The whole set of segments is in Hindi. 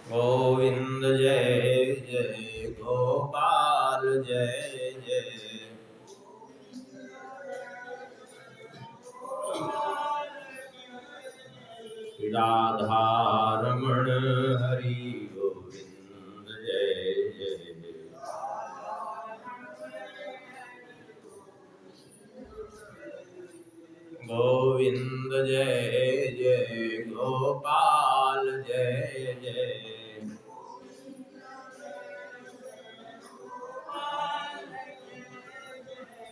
गोविंद जय जय गोपाल जय जय। राधा रमण हरि गोविंद जय जय। गोविंद जय जय गोपाल जय जय।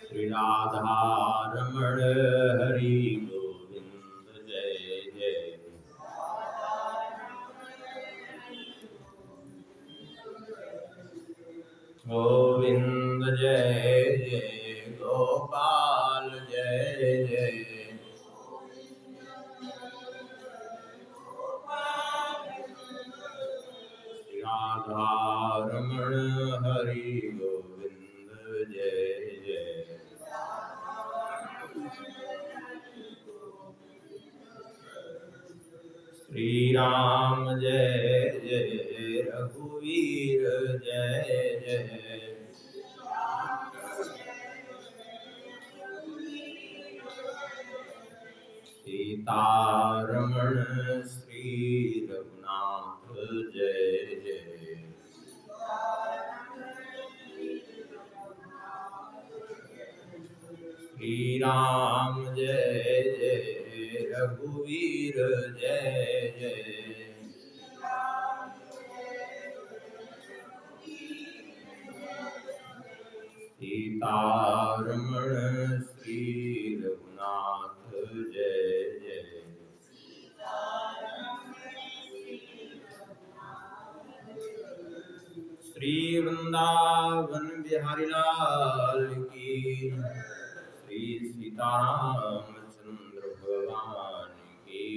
श्री राधा रमण हरि गोविंद जय जय। गोविंद जय जय गोपाल जय जय। श्री राधा रमण हरि गोविंद जय जय। श्री राम जय जय रघुवीर जय जय। सीतारमण श्री रघुनाथ जय जय। श्री राम जय जय रघुवीर जय जय। सीतारमण श्री रघुनाथ जय जय। श्री वृंदावन बिहारी लाल की। श्री सीतारामचंद्र भगवान की।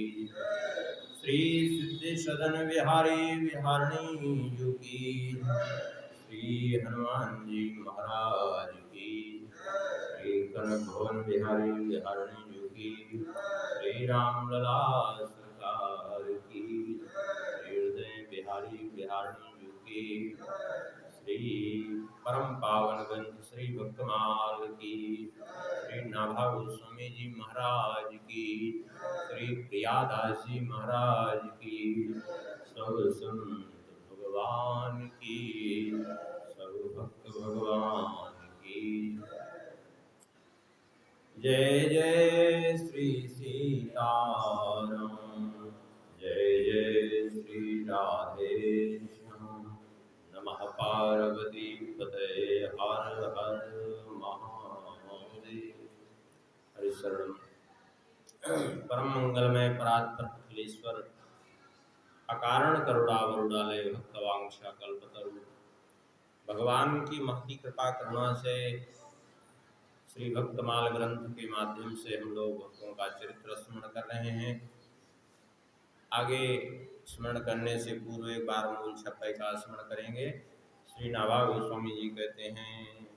श्री सिद्धि सदन बिहारी बिहारणी जी की। श्री हनुमान जी महाराज की। श्री कनक भवन बिहारी बिहारणी जी की। श्री राम लला सरकार की। श्री हृदय बिहारी बिहारणी जी की। श्री परम पावन ग्रंथ श्री भक्तमाल की। श्री नाभा गोस्वामी जी महाराज की। श्री प्रियादास जी महाराज की। सब संत भगवान की। सब भक्त भगवान की। जय जय श्री सीताराम। जय जय श्री राधेश्याम। नमः पार्वती पतये हर हर महादेव। हरिशरणम। परम मंगलमय परात्पर अखिलेश्वर अकारण करुणावरुणालय भक्तवांछा कल्पतरु। भगवान की महती कृपा करुणा से श्री भक्तमाल ग्रंथ के माध्यम से हम लोग भक्तों का चरित्र स्मरण कर रहे हैं। आगे स्मरण करने से पूर्व एक बार मूल छप्पय का स्मरण करेंगे। श्री नाभा गोस्वामी जी कहते हैं,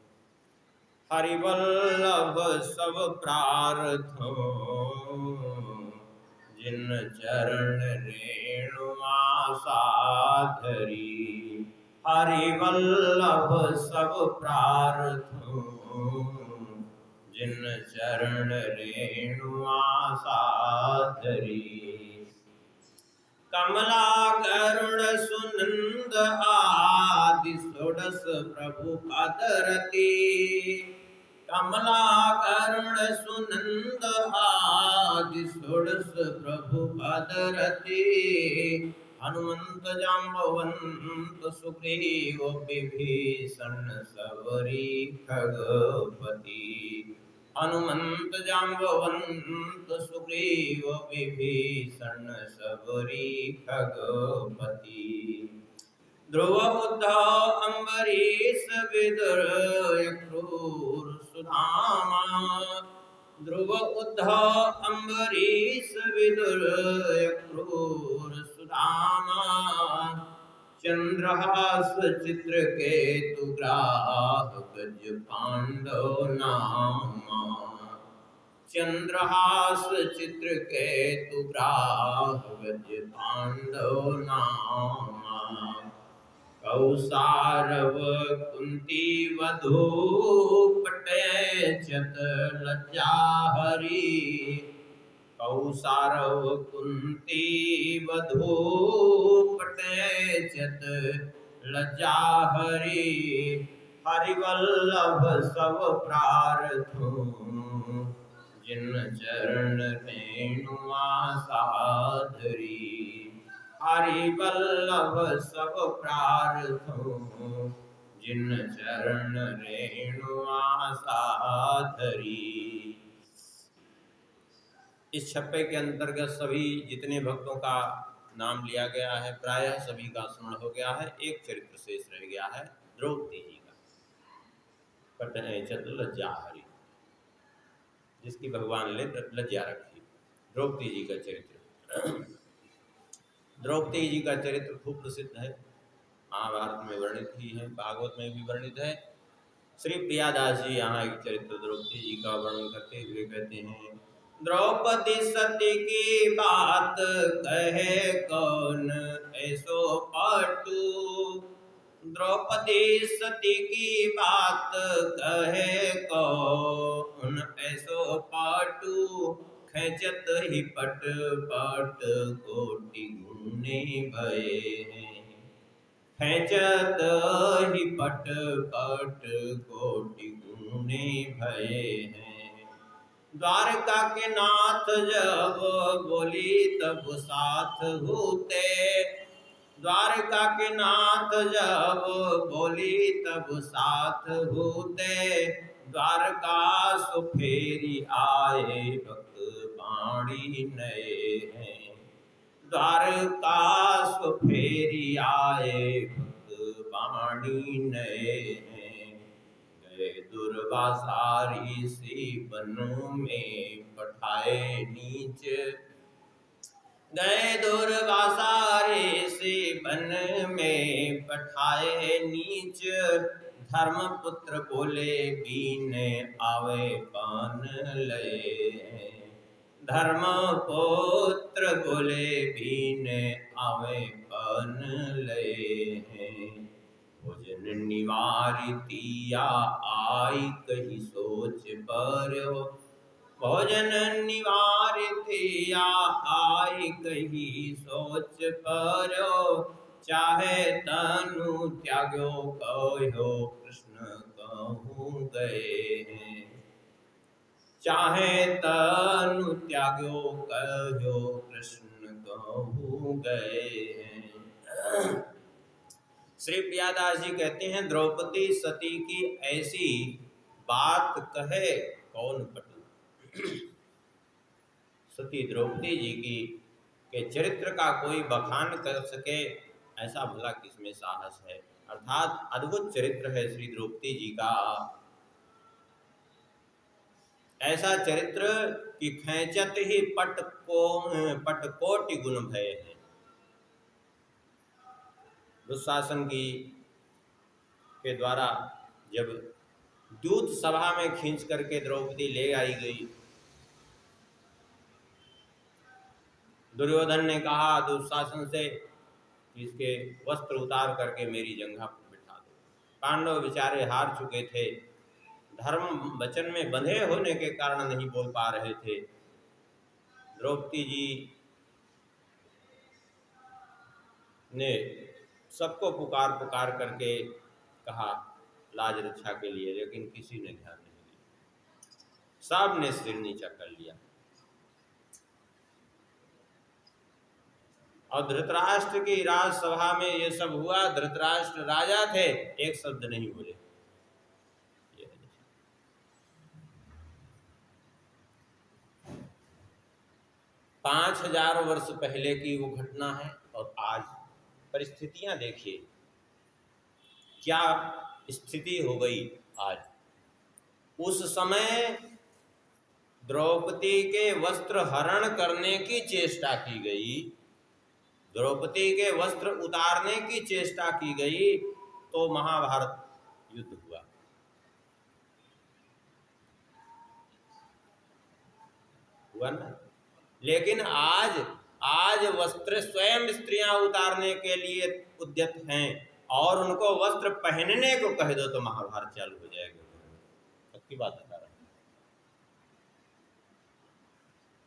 हरिवल्लभ सब प्रार्थो जिन चरण रेणुमा साधरी। हरिवल्लभ सब प्रार्थो जिन चरण रेणुमा साधरी। कमला करुण सुनंद आदि षोडश प्रभु पदरती। कमला करुण सुनंद आदि षोडश प्रभु पदरती। हनुमंत जाम्बवंत सुग्रीव विभीषण सबरी खगपति। हनुमंत जाम्बवंत सुग्रीव विभीषण सबरी खगपति। ध्रुव उद्धव अम्बरीश विदुर क्रूर सुदामा। ध्रुव उद्धव अम्बरीश विदुर क्रूर सुदामा। चंद्रहास चित्रकेतु ग्राहक गज पांडव नामा। चंद्रहास चित्रकेतु ग्राहक गज पांडव नामा। कौसारव कुंती वधू पटेचत लज्जा हरि। कौसारव कुंती वधू पटेचत लज्जा हरि। हरिवल्लभ सब प्रार्थों जिन चरण रेणुआ साधरी। हरिवल्लभ सब प्रार्थों जिन चरण रेणुआ साधरी। इस छप्पे के अंतर्गत सभी जितने भक्तों का नाम लिया गया है प्रायः सभी का स्मरण हो गया है। एक चरित्र शेष रह गया है द्रौपदी जी का, पटेचत लज्जा हरि, जिसकी भगवान ने लज्जा रखी। द्रौपदी जी का चरित्र, द्रौपदी जी का चरित्र खूब प्रसिद्ध है, महाभारत में वर्णित ही है, भागवत में भी वर्णित है। श्री प्रियादास जी यहाँ एक चरित्र द्रौपदी जी का वर्णन करते हुए कहते हैं, द्रौपदी सती की बात कहे कौन ऐसो पटु। द्रौपदी सती की बात कहे कौन ऐसो पटु। खेचत ही पट पट कोटि गुने भये हैं। खेचत ही पट पट कोटि गुने भये हैं। द्वारका के नाथ जब बोली तब साथ होते। द्वारका के नाथ जब बोली तब साथ होते। द्वारका सुफेरी आए भक्त बाणी नए हैं। द्वारका सुफेरी आए भक्त बाणी नए हैं। गए दुर्वासा ऋषि वन में पठाए नीच। गए दुर्वासा ऋषि वन में पठाए नीच। धर्मपुत्र बोले बीन आवे पान लए। धर्मपुत्र बोले बीन आवे पान लए हैं। भोजन निवारितिया आई कही सोच पर्यो। भोजन निवारितिया आई कही सोच पर्यो। चाहे तनु त्याग्यो कहो कृष्ण कहूँ गए हैं। चाहे तनु त्याग्यो कहो कृष्ण कहूँ गए हैं। श्री प्रियादास जी कहते हैं, द्रौपदी सती की ऐसी बात कहे कौन पटु। सती द्रौपदी जी की के चरित्र का कोई बखान कर सके ऐसा भला किसमें साहस है। अर्थात अद्भुत चरित्र है श्री द्रौपदी जी का। ऐसा चरित्र कि खेचत ही पट कोटि गुण भय है। दुशासन की के द्वारा जब दूत सभा में खींच करके द्रौपदी ले आई गई, दुर्योधन ने कहा दुशासन से इसके वस्त्र उतार करके मेरी जंघा पर बिठा दो। पांडव बेचारे हार चुके थे, धर्म वचन में बंधे होने के कारण नहीं बोल पा रहे थे। द्रौपदी जी ने सबको पुकार पुकार करके कहा लाज रक्षा के लिए, लेकिन किसी ने ध्यान नहीं दिया। सब ने सिर नीचा कर लिया। और धृतराष्ट्र की राजसभा में ये सब हुआ। धृतराष्ट्र राजा थे, एक शब्द नहीं बोले। 5000 वर्ष पहले की वो घटना है और आज परिस्थितियां देखिए क्या स्थिति हो गई आज। उस समय द्रौपदी के वस्त्र हरण करने की चेष्टा की गई, द्रौपदी के वस्त्र उतारने की चेष्टा की गई तो महाभारत युद्ध हुआ ना। लेकिन आज वस्त्र स्वयं स्त्रियां उतारने के लिए उद्यत हैं और उनको वस्त्र पहनने को कह दो तो महाभारत चालू हो जाएगा। सबकी बात बता रहा है।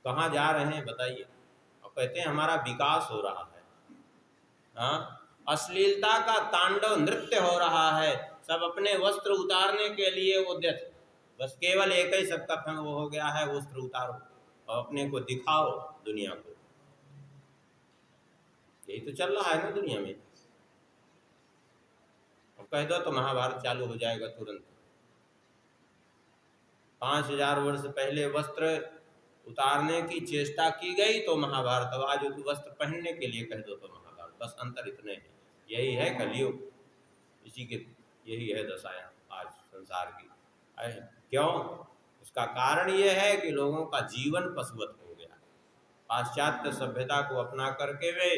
कहाँ जा रहे हैं बताइए? और कहते हैं हमारा विकास हो रहा है। हाँ, अश्लीलता का तांडव नृत्य हो रहा है, सब अपने वस्त्र उतारने के लिए उद्यत। बस केवल एक ही सबका वो हो गया है, वस्त्र उतारो और अपने को दिखाओ दुनिया को। यही तो चल रहा है ना दुनिया में। और कह दो तो महाभारत चालू हो जाएगा तुरंत। 5000 वर्ष पहले वस्त्र उतारने की चेष्टा की गई तो महाभारत, अब आज वस्त्र पहनने के लिए कह दो तो महाभारत। बस अंतर इतने है। यही है कलयुग, इसी के यही है दशाएं आज संसार की। क्यों? उसका कारण यह है कि लोगों का जीवन पशुवत हो गया। पाश्चात्य सभ्यता को अपना करके वे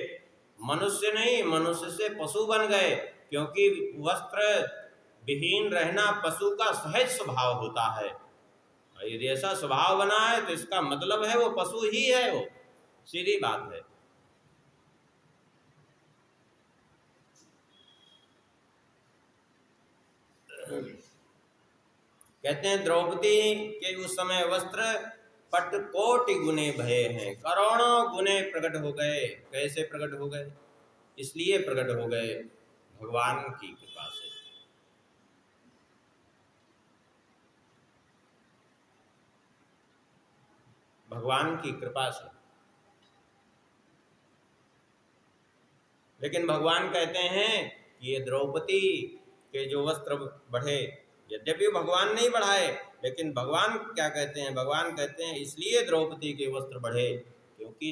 मनुष्य नहीं, मनुष्य से पशु बन गए, क्योंकि वस्त्र विहीन रहना पशु का सहज स्वभाव होता है। यदि ऐसा स्वभाव बना है तो इसका मतलब है वो पशु ही है, वो सीधी बात है। कहते हैं द्रौपदी के उस समय वस्त्र पट कोटि गुने भये हैं, करोड़ों गुने प्रकट हो गए। कैसे प्रकट हो गए? इसलिए प्रकट हो गए भगवान की कृपा से। भगवान की कृपा से। लेकिन भगवान कहते हैं कि ये द्रौपदी के जो वस्त्र बढ़े, यद्यपि भगवान नहीं बढ़ाए, लेकिन भगवान क्या कहते हैं? भगवान कहते हैं इसलिए द्रौपदी के वस्त्र बढ़े क्योंकि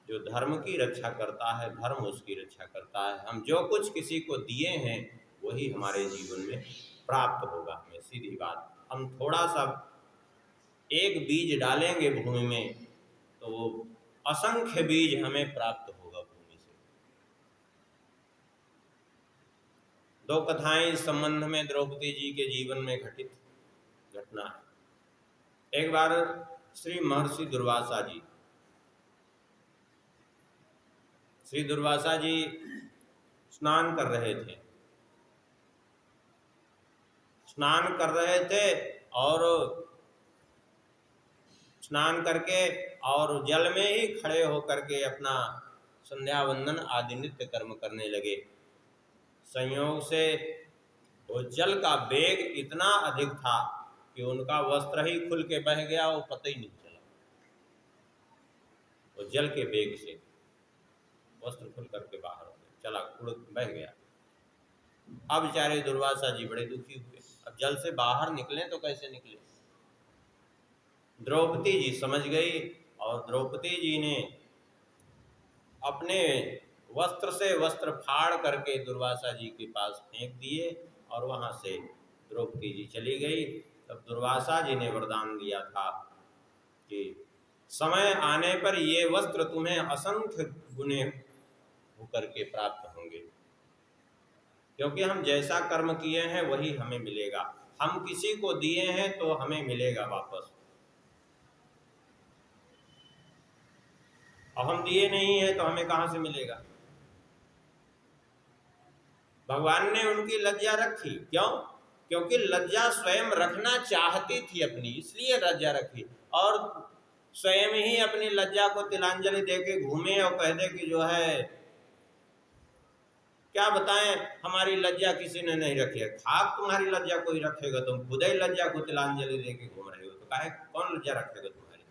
जो धर्म की रक्षा करता है, धर्म उसकी रक्षा करता है। हम जो कुछ किसी को दिए हैं वही हमारे जीवन में प्राप्त होगा हमें, सीधी बात। हम थोड़ा सा एक बीज डालेंगे भूमि में तो वो असंख्य बीज हमें प्राप्त होगा भूमि से। दो कथाएं इस संबंध में द्रौपदी जी के जीवन में घटित घटना है। एक बार श्री महर्षि दुर्वासा जी, श्री दुर्वासा जी स्नान कर रहे थे। स्नान कर रहे थे और स्नान करके और जल में ही खड़े होकर के अपना संध्या वंदन आदि नित्य कर्म करने लगे। संयोग से वो जल का वेग इतना अधिक था कि उनका वस्त्र ही खुल के बह गया, वो पता ही नहीं चला। वो जल के वेग से वस्त्र खुल करके बाहर हो गया, चला उड़ बह गया। अब बेचारे दुर्वासा जी बड़े दुखी हुए। अब जल से बाहर निकले तो कैसे निकले? द्रौपदी जी समझ गई और द्रौपदी जी ने अपने वस्त्र से वस्त्र फाड़ करके दुर्वासा जी के पास फेंक दिए और वहां से द्रौपदी जी चली गई। तब दुर्वासा जी ने वरदान दिया था कि समय आने पर ये वस्त्र तुम्हें असंख्य गुने होकर के प्राप्त होंगे, क्योंकि हम जैसा कर्म किए हैं वही हमें मिलेगा। हम किसी को दिए हैं तो हमें मिलेगा वापस, और हम दिए नहीं है तो हमें कहां से मिलेगा? भगवान ने उनकी लज्जा रखी। क्यों? क्योंकि लज्जा स्वयं रखना चाहती थी अपनी, इसलिए लज्जा रखी। और स्वयं ही अपनी लज्जा को तिलांजलि देके घूमे और कह दे कि जो है क्या बताएं, हमारी लज्जा किसी ने नहीं रखी है। खाक तुम्हारी लज्जा कोई रखेगा? तुम खुद ही लज्जा को तिलांजलि देके घूम रहे हो, तो काहे कौन लज्जा रखेगा तुम्हारी?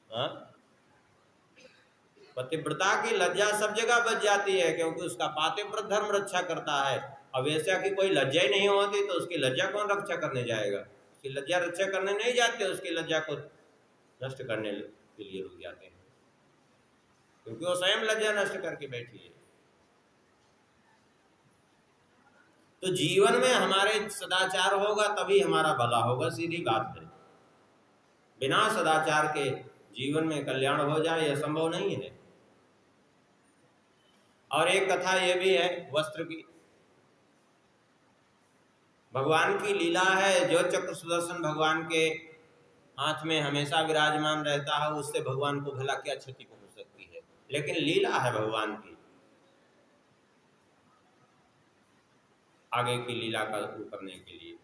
हाँ, पतिव्रता की लज्जा सब जगह बच जाती है, क्योंकि उसका पातिव्रत धर्म रक्षा करता है। अब ऐसा कि कोई लज्जा ही नहीं होती तो उसकी लज्जा कौन रक्षा करने जाएगा? उसकी लज्जा रक्षा करने नहीं जाते, उसकी लज्जा को नष्ट करने के लिए रुक जाते हैं, क्योंकि वो स्वयं लज्जा नष्ट करके बैठी है। तो जीवन में हमारे सदाचार होगा तभी हमारा भला होगा, सीधी बात है। बिना सदाचार के जीवन में कल्याण हो जाए यह संभव नहीं है। और एक कथा ये भी है वस्त्र की। भगवान की लीला है, जो चक्र सुदर्शन भगवान के हाथ में हमेशा विराजमान रहता है, उससे भगवान को भला क्या क्षति पहुंच सकती है? लेकिन लीला है भगवान की, आगे की लीला का करने के लिए।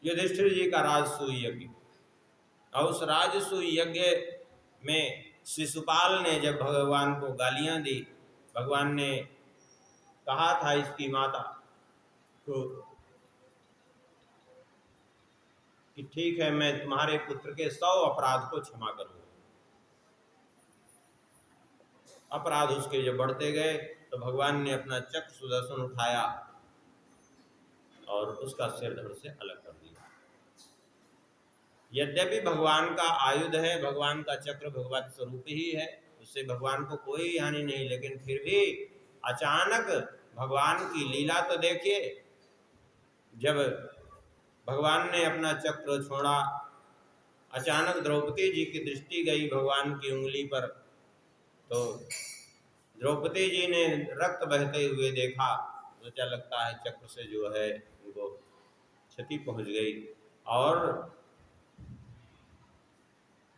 युधिष्ठिर जी का राजसूय यज्ञ, और उस राजसूय यज्ञ में शिशुपाल ने जब भगवान को गालियां दी, भगवान ने कहा था इसकी माता को कि ठीक है, मैं तुम्हारे पुत्र के 100 अपराध को क्षमा करूंगा। अपराध उसके जब बढ़ते गए तो भगवान ने अपना चक्र सुदर्शन उठाया और उसका सिर धड़ से अलग कर दिया। यद्यपि भगवान का आयुध है, भगवान का चक्र भगवत स्वरूप ही है, उससे भगवान को कोई हानि नहीं, लेकिन फिर भी अचानक भगवान की लीला तो देखिए। जब भगवान ने अपना चक्र छोड़ा, अचानक द्रौपदी जी की दृष्टि गई भगवान की उंगली पर, तो द्रौपदी जी ने रक्त बहते हुए देखा, सोचा लगता है चक्र से जो है उनको क्षति पहुंच गई। और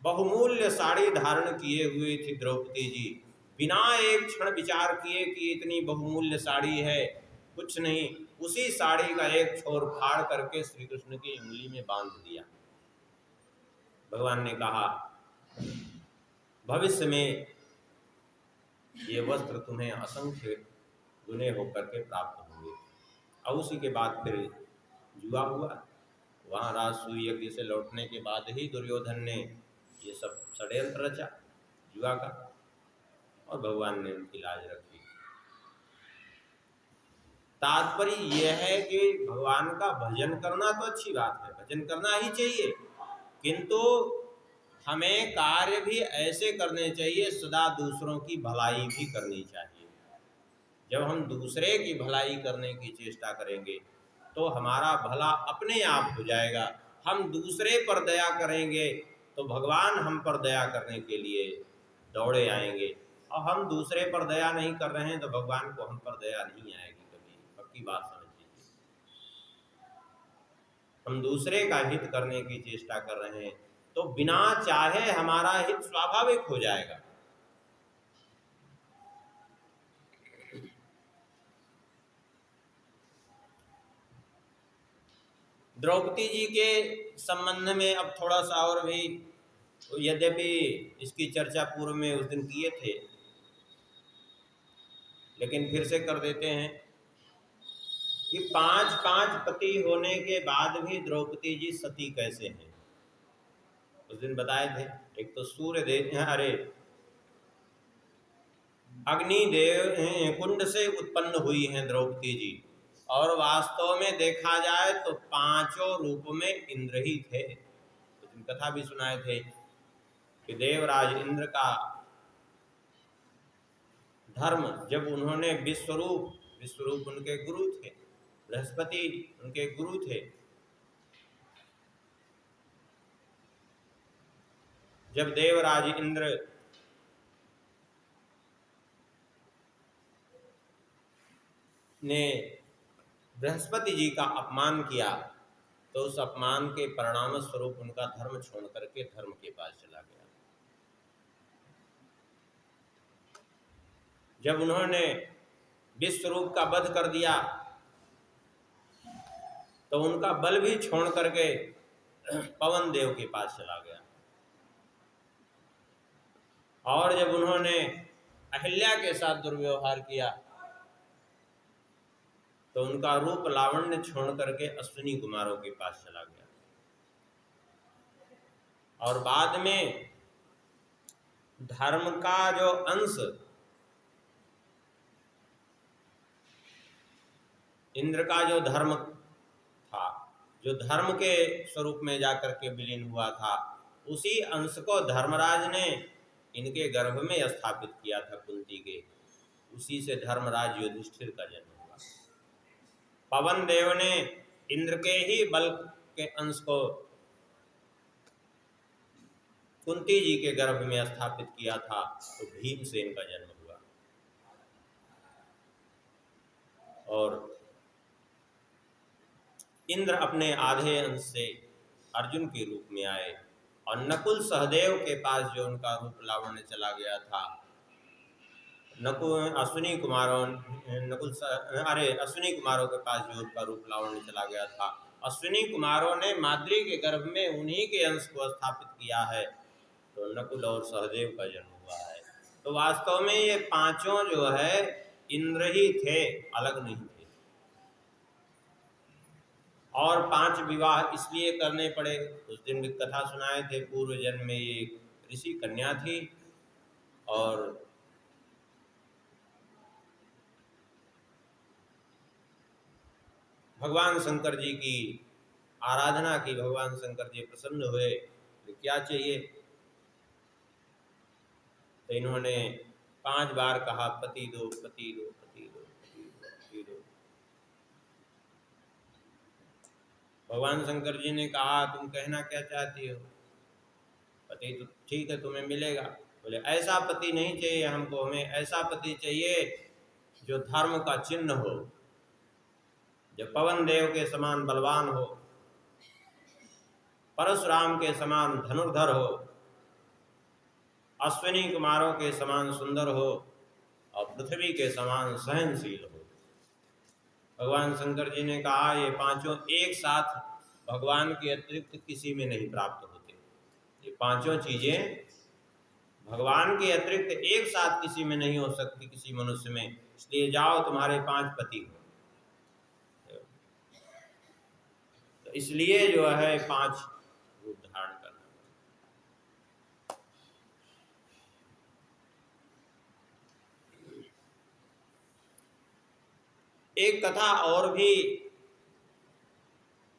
बहुमूल्य साड़ी धारण किए हुई थी द्रौपदी जी, बिना एक क्षण विचार किए कि इतनी बहुमूल्य साड़ी है, कुछ नहीं, उसी साड़ी का एक छोर फाड़ करके श्री कृष्ण की उंगली में बांध दिया। भगवान ने कहा भविष्य में ये वस्त्र तुम्हें असंख्य गुने होकर के प्राप्त होंगे। और उसी के बाद फिर जुआ हुआ। वहाँ राजसूय यज्ञ से लौटने के बाद ही दुर्योधन ने ये सब षड्यंत्र रचा जुआ का, और भगवान ने उनकी लाज रखी। तात्पर्य यह है कि भगवान का भजन करना तो अच्छी बात है, भजन करना ही चाहिए, किंतु हमें कार्य भी ऐसे करने चाहिए, सदा दूसरों की भलाई भी करनी चाहिए। जब हम दूसरे की भलाई करने की चेष्टा करेंगे तो हमारा भला अपने आप हो जाएगा। हम दूसरे पर दया करेंगे तो भगवान हम पर दया करने के लिए दौड़े आएंगे, और हम दूसरे पर दया नहीं कर रहे हैं तो भगवान को हम पर दया नहीं आएगी कभी, पक्की बात समझ लीजिए। हम दूसरे का हित करने की चेष्टा कर रहे हैं तो बिना चाहे हमारा हित स्वाभाविक हो जाएगा। द्रौपदी जी के संबंध में अब थोड़ा सा और भी, यद्यपि इसकी चर्चा पूर्व में उस दिन किए थे, लेकिन फिर से कर देते हैं कि 5 पति होने के बाद भी द्रौपदी जी सती कैसे हैं। उस दिन बताए थे, एक तो सूर्य देव, अरे अग्निदेव कुंड से उत्पन्न हुई हैं द्रौपदी जी, और वास्तव में देखा जाए तो 5 रूप में इंद्र ही थे। उस दिन कथा भी सुनाए थे कि देवराज इंद्र का धर्म, जब उन्होंने विश्वरूप उनके गुरु थे, बृहस्पति उनके गुरु थे, जब देवराज इंद्र ने बृहस्पति जी का अपमान किया तो उस अपमान के परिणाम स्वरूप उनका धर्म छोड़ करके धर्म के पास चला गया। जब उन्होंने विश्वरूप का वध कर दिया तो उनका बल भी छोड़ करके पवन देव के पास चला गया। और जब उन्होंने अहिल्या के साथ दुर्व्यवहार किया तो उनका रूप लावण्य छोड़ करके अश्विनी कुमारों के पास चला गया। और बाद में धर्म का जो अंश इंद्र का जो धर्म था, जो धर्म के स्वरूप में जाकर के विलीन हुआ था, उसी अंश को धर्मराज ने इनके गर्भ में स्थापित किया था कुंती के, उसी से धर्मराज युधिष्ठिर का जन्म हुआ। पवन देव ने इंद्र के ही बल के अंश को कुंती जी के गर्भ में स्थापित किया था, तो भीमसेन का जन्म हुआ। और इंद्र अपने आधे अंश से अर्जुन के रूप में आए, और नकुल सहदेव के पास जो उनका रूप लावण्य चला गया था, अश्विनी कुमारों के पास जो उनका रूप लावण्य चला गया था, अश्विनी कुमारों ने माद्री के गर्भ में उन्हीं के अंश को स्थापित किया है, तो नकुल और सहदेव का जन्म हुआ है। तो वास्तव में ये पांचों जो है इंद्र ही थे, अलग नहीं थे। और 5 विवाह इसलिए करने पड़े, उस दिन भी कथा सुनाए थे, पूर्व जन्म में ये ऋषि कन्या थी और भगवान शंकर जी की आराधना की, भगवान शंकर जी प्रसन्न हुए, तो क्या चाहिए, तो इन्होंने 5 बार कहा पति दो पति दो पति दो पति दो पति दो। भगवान शंकर जी ने कहा तुम कहना क्या चाहती हो, पति तो ठीक है तुम्हें मिलेगा। बोले ऐसा पति नहीं चाहिए हमको, हमें ऐसा पति चाहिए जो धर्म का चिन्ह हो, जो पवन देव के समान बलवान हो, परशुराम के समान धनुर्धर हो, अश्विनी कुमारों के समान सुंदर हो और पृथ्वी के समान सहनशील हो। भगवान शंकर जी ने कहा ये पांचों एक साथ भगवान के अतिरिक्त किसी में नहीं प्राप्त होते, ये पांचों चीजें भगवान के अतिरिक्त एक साथ किसी में नहीं हो सकती, किसी मनुष्य में, इसलिए जाओ तुम्हारे 5 पति हो। तो इसलिए जो है 5 रूप धारण करना। एक कथा और भी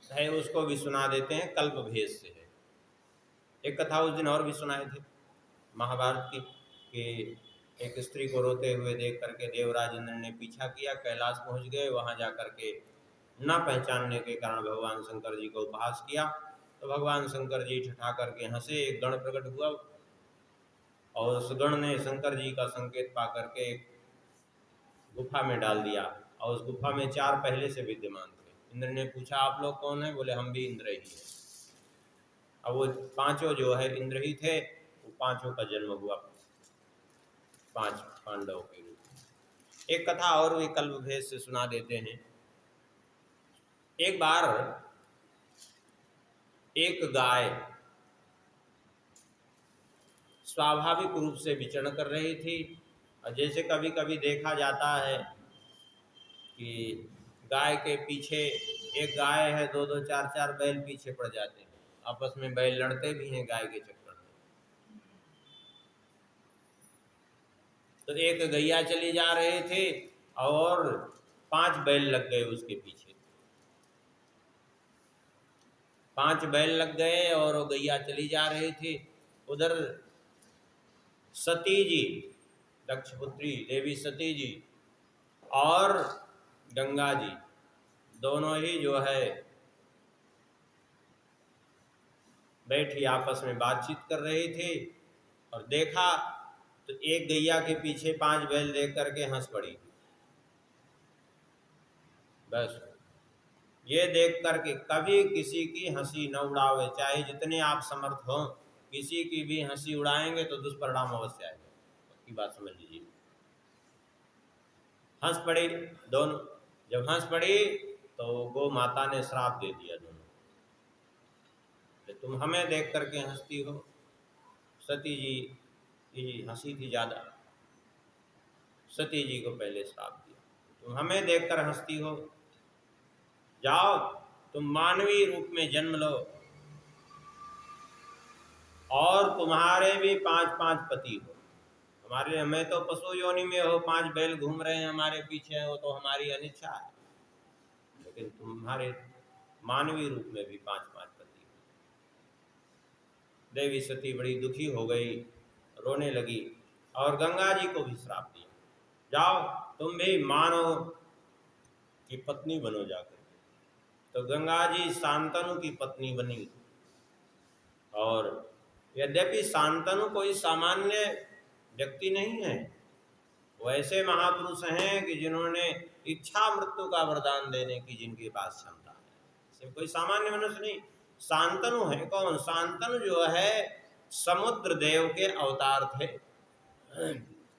है, उसको भी सुना देते हैं, कल्प भेद से है। एक कथा उस दिन और भी सुनाए थे महाभारत की, कि एक स्त्री को रोते हुए देख करके देवराज इंद्र ने पीछा किया, कैलाश पहुंच गए, वहां जा करके न पहचानने के कारण भगवान शंकर जी को उपहास किया, तो भगवान शंकर जी ठठा करके हंसे, एक गण प्रकट हुआ और उस गण ने शंकर जी का संकेत पा करके गुफा में डाल दिया, और उस गुफा में 4 पहले से विद्यमान थे। इंद्र ने पूछा आप लोग कौन है, बोले हम भी इंद्र ही हैं। अब वो पांचों जो है इंद्र ही थे, वो पांचों का जन्म हुआ 5 पांडवों के रूप में। एक कथा और भी कल्प भेद से सुना देते हैं। एक बार एक गाय स्वाभाविक रूप से विचरण कर रही थी, और जैसे कभी कभी देखा जाता है कि गाय के पीछे, एक गाय है, 2-2 4-4 बैल पीछे पड़ जाते हैं, आपस में बैल लड़ते भी हैं गाय के चक्कर में। तो एक गैया चली जा रहे थे और 5 बैल लग गए उसके पीछे, 5 बैल लग गए और वो गैया चली जा रही थी। उधर सती जी, दक्षपुत्री देवी सती जी और गंगा जी दोनों ही जो है बैठी आपस में बातचीत कर रही थी, और देखा तो एक गैया के पीछे 5 बैल देख करके हंस पड़ी। बस ये देख करके कभी किसी की हंसी न उड़ावे, चाहे जितने आप समर्थ हो, किसी की भी हंसी उड़ाएंगे तो दुष्परिणाम अवश्य आएगा, की बात समझ लीजिए। हंस पड़ी दोनों, जब हंस पड़ी तो गो माता ने श्राप दे दिया दोनों, तुम हमें देख करके हंसती हो। सती जी की हंसी थी ज़्यादा, सती जी को पहले श्राप दिया, तुम हमें देखकर हंसती हो, जाओ तुम मानवीय रूप में जन्म लो और तुम्हारे भी 5-5 पति हो। हमारे, हमें तो पशु योनि में हो, 5 बैल घूम रहे हैं हमारे पीछे, हो तो हमारी अनिच्छा है, लेकिन तुम्हारे मानवीय रूप में भी 5-5 पति हो। देवी सती बड़ी दुखी हो गई, रोने लगी और गंगा जी को भी श्राप दिया, जाओ तुम भी मानव की पत्नी बनो जाकर। तो गंगा जी शांतनु की पत्नी बनी, और यद्यपि शांतनु कोई सामान्य व्यक्ति नहीं है, वो ऐसे महापुरुष हैं कि जिन्होंने इच्छा मृत्यु का वरदान देने की जिनके पास क्षमता है, सिर्फ कोई सामान्य मनुष्य नहीं। शांतनु है कौन? शांतनु जो है समुद्र देव के अवतार थे।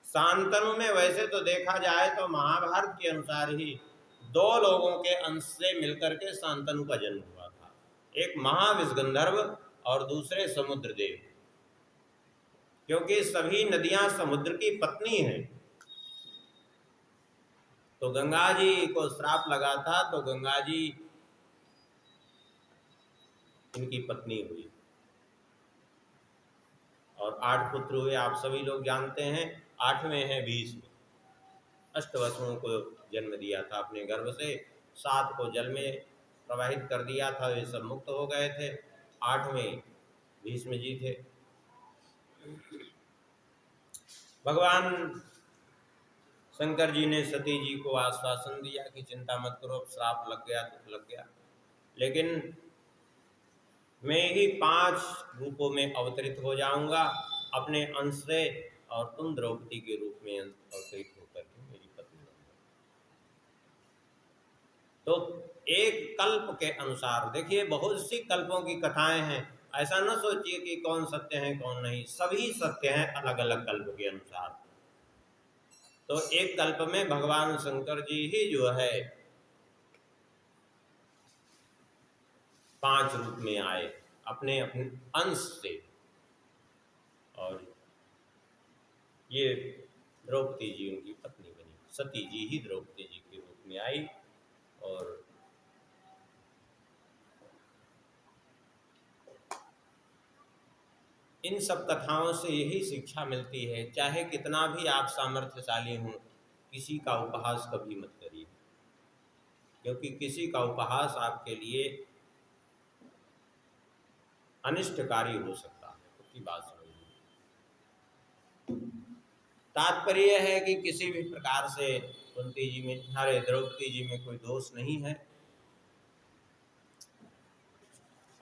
शांतनु में वैसे तो देखा जाए तो महाभारत के अनुसार ही दो लोगों के अंश से मिलकर के शांतनु का जन्म हुआ था, एक महाविष गंधर्व और दूसरे समुद्र देव, क्योंकि सभी नदियां समुद्र की पत्नी हैं। तो गंगा जी को श्राप लगा था, तो गंगा जी इनकी पत्नी हुई और 8 पुत्र हुए। आप सभी लोग जानते हैं। 8वें हैं भीष्म, अष्टवसुओं को जन्म दिया था अपने गर्भ से, 7 को जल में प्रवाहित कर दिया था, वे सब मुक्त हो गए थे। 8वें भीष्म जी थे। भगवान शंकर जी ने सती जी को आश्वासन दिया कि चिंता मत करो, श्राप लग गया तो लग गया, लेकिन मैं ही 5 रूपों में अवतरित हो जाऊंगा अपने अंश से, और तुम द्रौपदी के रूप में अवतरित होकर के मेरी पत्नी बनोगे। तो एक कल्प के अनुसार देखिए, बहुत सी कल्पों की कथाएं हैं, ऐसा न सोचिए कि कौन सत्य है कौन नहीं, सभी सत्य हैं अलग अलग कल्प के अनुसार। तो एक कल्प में भगवान शंकर जी ही जो है 5 रूप में आए अपने अपने अंश से, और ये द्रौपदी जी उनकी पत्नी बनी। सती जी ही द्रौपदी जी के रूप में आई। और इन सब कथाओं से यही शिक्षा मिलती है, चाहे कितना भी आप सामर्थ्यशाली हों, किसी का उपहास कभी मत करिए, क्योंकि किसी का उपहास आपके लिए अनिष्टकारी हो सकता है। उसकी बात समझिए। तात्पर्य है कि किसी भी प्रकार से कुंती जी में, अरे द्रौपदी जी में कोई दोष नहीं है।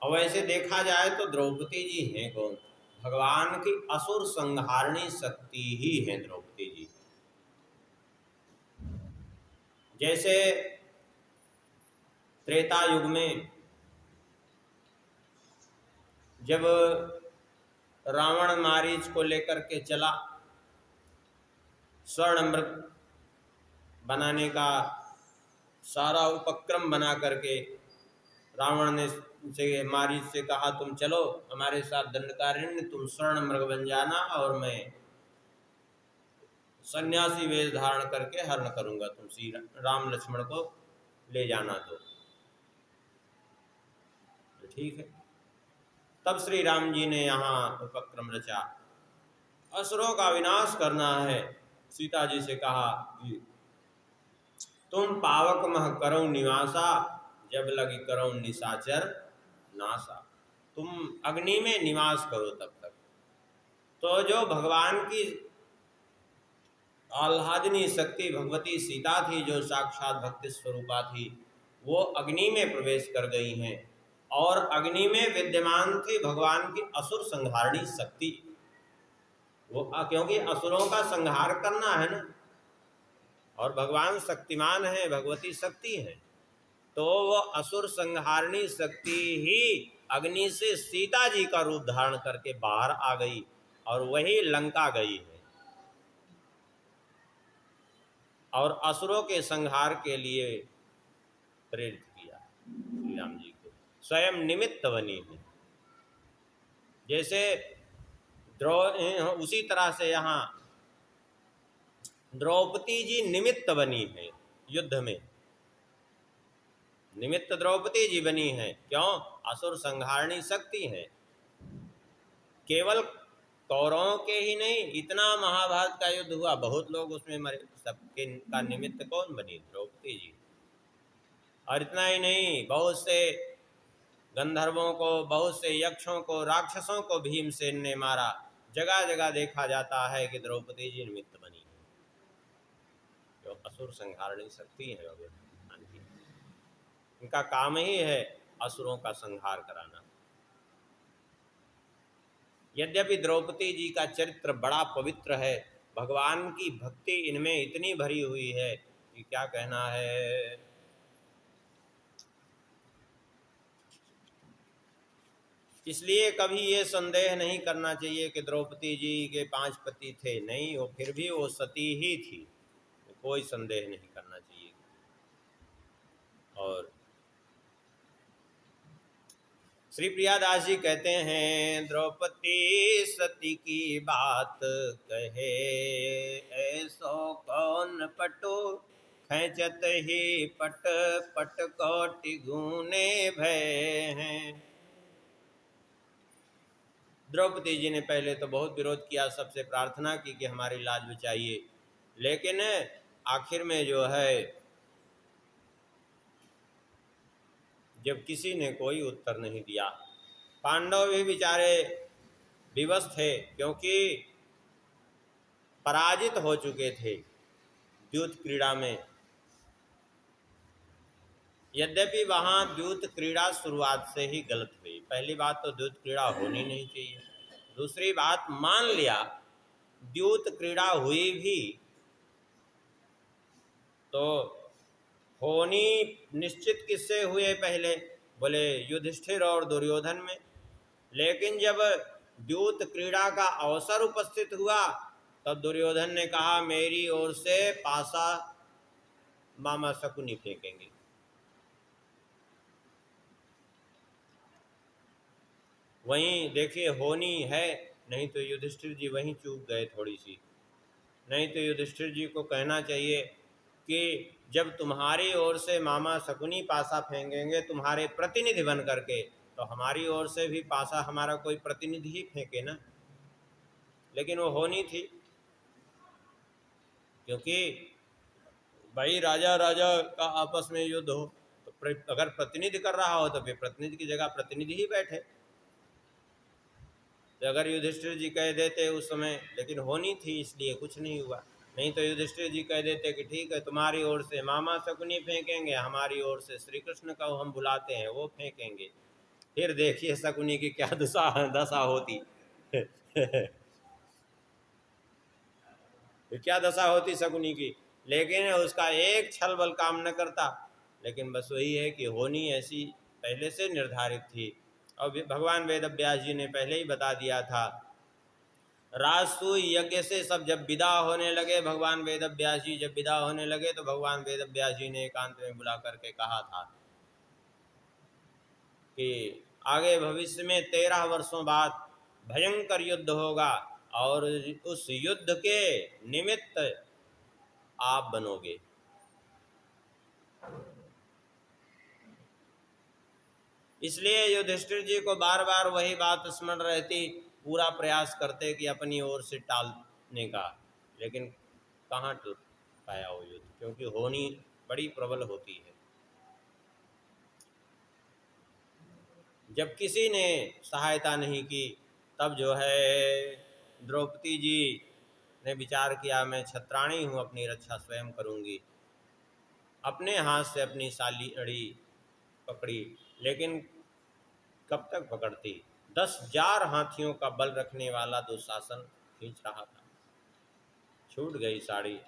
और वैसे देखा जाए तो द्रौपदी जी हैं कौन? भगवान की असुर संहारणी शक्ति ही है द्रौपदी जी। जैसे त्रेता युग में जब रावण मारीच को लेकर के चला, स्वर्ण अमृत बनाने का सारा उपक्रम बना करके रावण ने से मारीच से कहा, तुम चलो हमारे साथ दंडकारण्य, तुम स्वर्ण मृग बन जाना और मैं सन्यासी वेश धारण करके हरण करूंगा, तुम श्री राम लक्ष्मण को ले जाना। तो ठीक है। तब श्री राम जी ने यहाँ उपक्रम रचा, असुरों का विनाश करना है। सीता जी से कहा कि तुम पावक मह करो निवासा, जब लगी करो निशाचर नासा। तुम अग्नि में निवास करो तब तक। तो जो भगवान की आह्लादिनी शक्ति भगवती सीता थी, जो साक्षात भक्ति स्वरूपा थी, वो अग्नि में प्रवेश कर गई हैं, और अग्नि में विद्यमान थी भगवान की असुर संहारणी शक्ति। वो क्योंकि असुरों का संहार करना है ना, और भगवान शक्तिमान है, भगवती शक्ति है, तो वो असुर संहारणी शक्ति ही अग्नि से सीता जी का रूप धारण करके बाहर आ गई, और वही लंका गई है, और असुरों के संहार के लिए प्रेरित किया श्री राम जी को, स्वयं निमित्त बनी है। जैसे उसी तरह से यहाँ द्रौपदी जी निमित्त बनी है, युद्ध में निमित्त द्रौपदी जी बनी है। क्यों? असुर संहारणी शक्ति है। केवल कौरवों के ही नहीं, इतना महाभारत का युद्ध हुआ, बहुत लोग उसमें मरे, सबके का निमित्त कौन बनी? द्रौपदी जी। और इतना ही नहीं, बहुत से गंधर्वों को, बहुत से यक्षों को, राक्षसों को भीमसेन ने मारा। जगह जगह देखा जाता है कि द्रौपदी जी निमित्त बनी है, जो असुर संहारणी शक्ति है भगवान की। इनका काम ही है असुरों का संहार कराना। यद्यपि द्रौपदी जी का चरित्र बड़ा पवित्र है, भगवान की भक्ति इनमें इतनी भरी हुई है कि क्या कहना है। इसलिए कभी ये संदेह नहीं करना चाहिए कि द्रौपदी जी के 5 पति थे। नहीं, वो फिर भी वो सती ही थी, कोई संदेह नहीं करना चाहिए। और श्री प्रियादास जी कहते हैं, द्रौपदी सती की बात कहे, ऐसो कौन पटो खैचत ही पट पट कोटि गुने भय हैं। द्रौपदी जी ने पहले तो बहुत विरोध किया, सबसे प्रार्थना की कि हमारी लाज बचाइए, लेकिन आखिर में जो है जब किसी ने कोई उत्तर नहीं दिया, पांडव भी बेचारे विवश थे, क्योंकि पराजित हो चुके थे द्यूत क्रीड़ा में। यद्यपि वहाँ द्यूत क्रीड़ा शुरुआत से ही गलत हुई। पहली बात तो द्यूत क्रीड़ा होनी नहीं चाहिए। दूसरी बात, मान लिया द्यूत क्रीड़ा हुई भी तो होनी निश्चित किससे हुए पहले? बोले युधिष्ठिर और दुर्योधन में। लेकिन जब द्यूत क्रीड़ा का अवसर उपस्थित हुआ तब दुर्योधन ने कहा, मेरी ओर से पासा मामा शकुनी फेंकेंगे। वहीं देखिए होनी है, नहीं तो युधिष्ठिर जी वहीं चूक गए थोड़ी सी। नहीं तो युधिष्ठिर जी को कहना चाहिए कि जब तुम्हारी ओर से मामा शकुनी पासा फेंकेंगे तुम्हारे प्रतिनिधि बन करके, तो हमारी ओर से भी पासा हमारा कोई प्रतिनिधि ही फेंके ना। लेकिन वो होनी थी, क्योंकि भाई राजा राजा का आपस में युद्ध हो तो अगर प्रतिनिधि कर रहा हो तो फिर प्रतिनिधि की जगह प्रतिनिधि ही बैठे। तो अगर युधिष्ठिर जी कह देते उस समय, लेकिन होनी थी इसलिए कुछ नहीं हुआ। नहीं तो युधिष्ठिर जी कह देते कि ठीक है, तुम्हारी ओर से मामा शकुनी फेंकेंगे, हमारी ओर से श्री कृष्ण का हम बुलाते हैं वो फेंकेंगे। फिर देखिए शकुनी की क्या दशा होती। क्या दशा होती शकुनी की। लेकिन उसका एक छल बल काम न करता। लेकिन बस वही है कि होनी ऐसी पहले से निर्धारित थी। और भगवान वेदव्यास जी ने पहले ही बता दिया था। राजसूय यज्ञ से सब जब विदा होने लगे, भगवान वेदव्यास जी जब विदा होने लगे तो भगवान वेदव्यास जी ने एकांत में बुला करके कहा था कि आगे भविष्य में 13 वर्षों बाद भयंकर युद्ध होगा और उस युद्ध के निमित्त आप बनोगे। इसलिए युधिष्ठिर जी को बार बार वही बात स्मरण रहती, पूरा प्रयास करते कि अपनी ओर से टालने का, लेकिन कहाँ टल पाया वो युद्ध, क्योंकि होनी बड़ी प्रबल होती है। जब किसी ने सहायता नहीं की तब जो है द्रौपदी जी ने विचार किया, मैं छत्राणी हूँ, अपनी रक्षा स्वयं करूँगी। अपने हाथ से अपनी साली अड़ी पकड़ी, लेकिन कब तक पकड़ती? 10,000 हाथियों का बल रखने वाला दुशासन खींच रहा था, छूट गई साड़ी।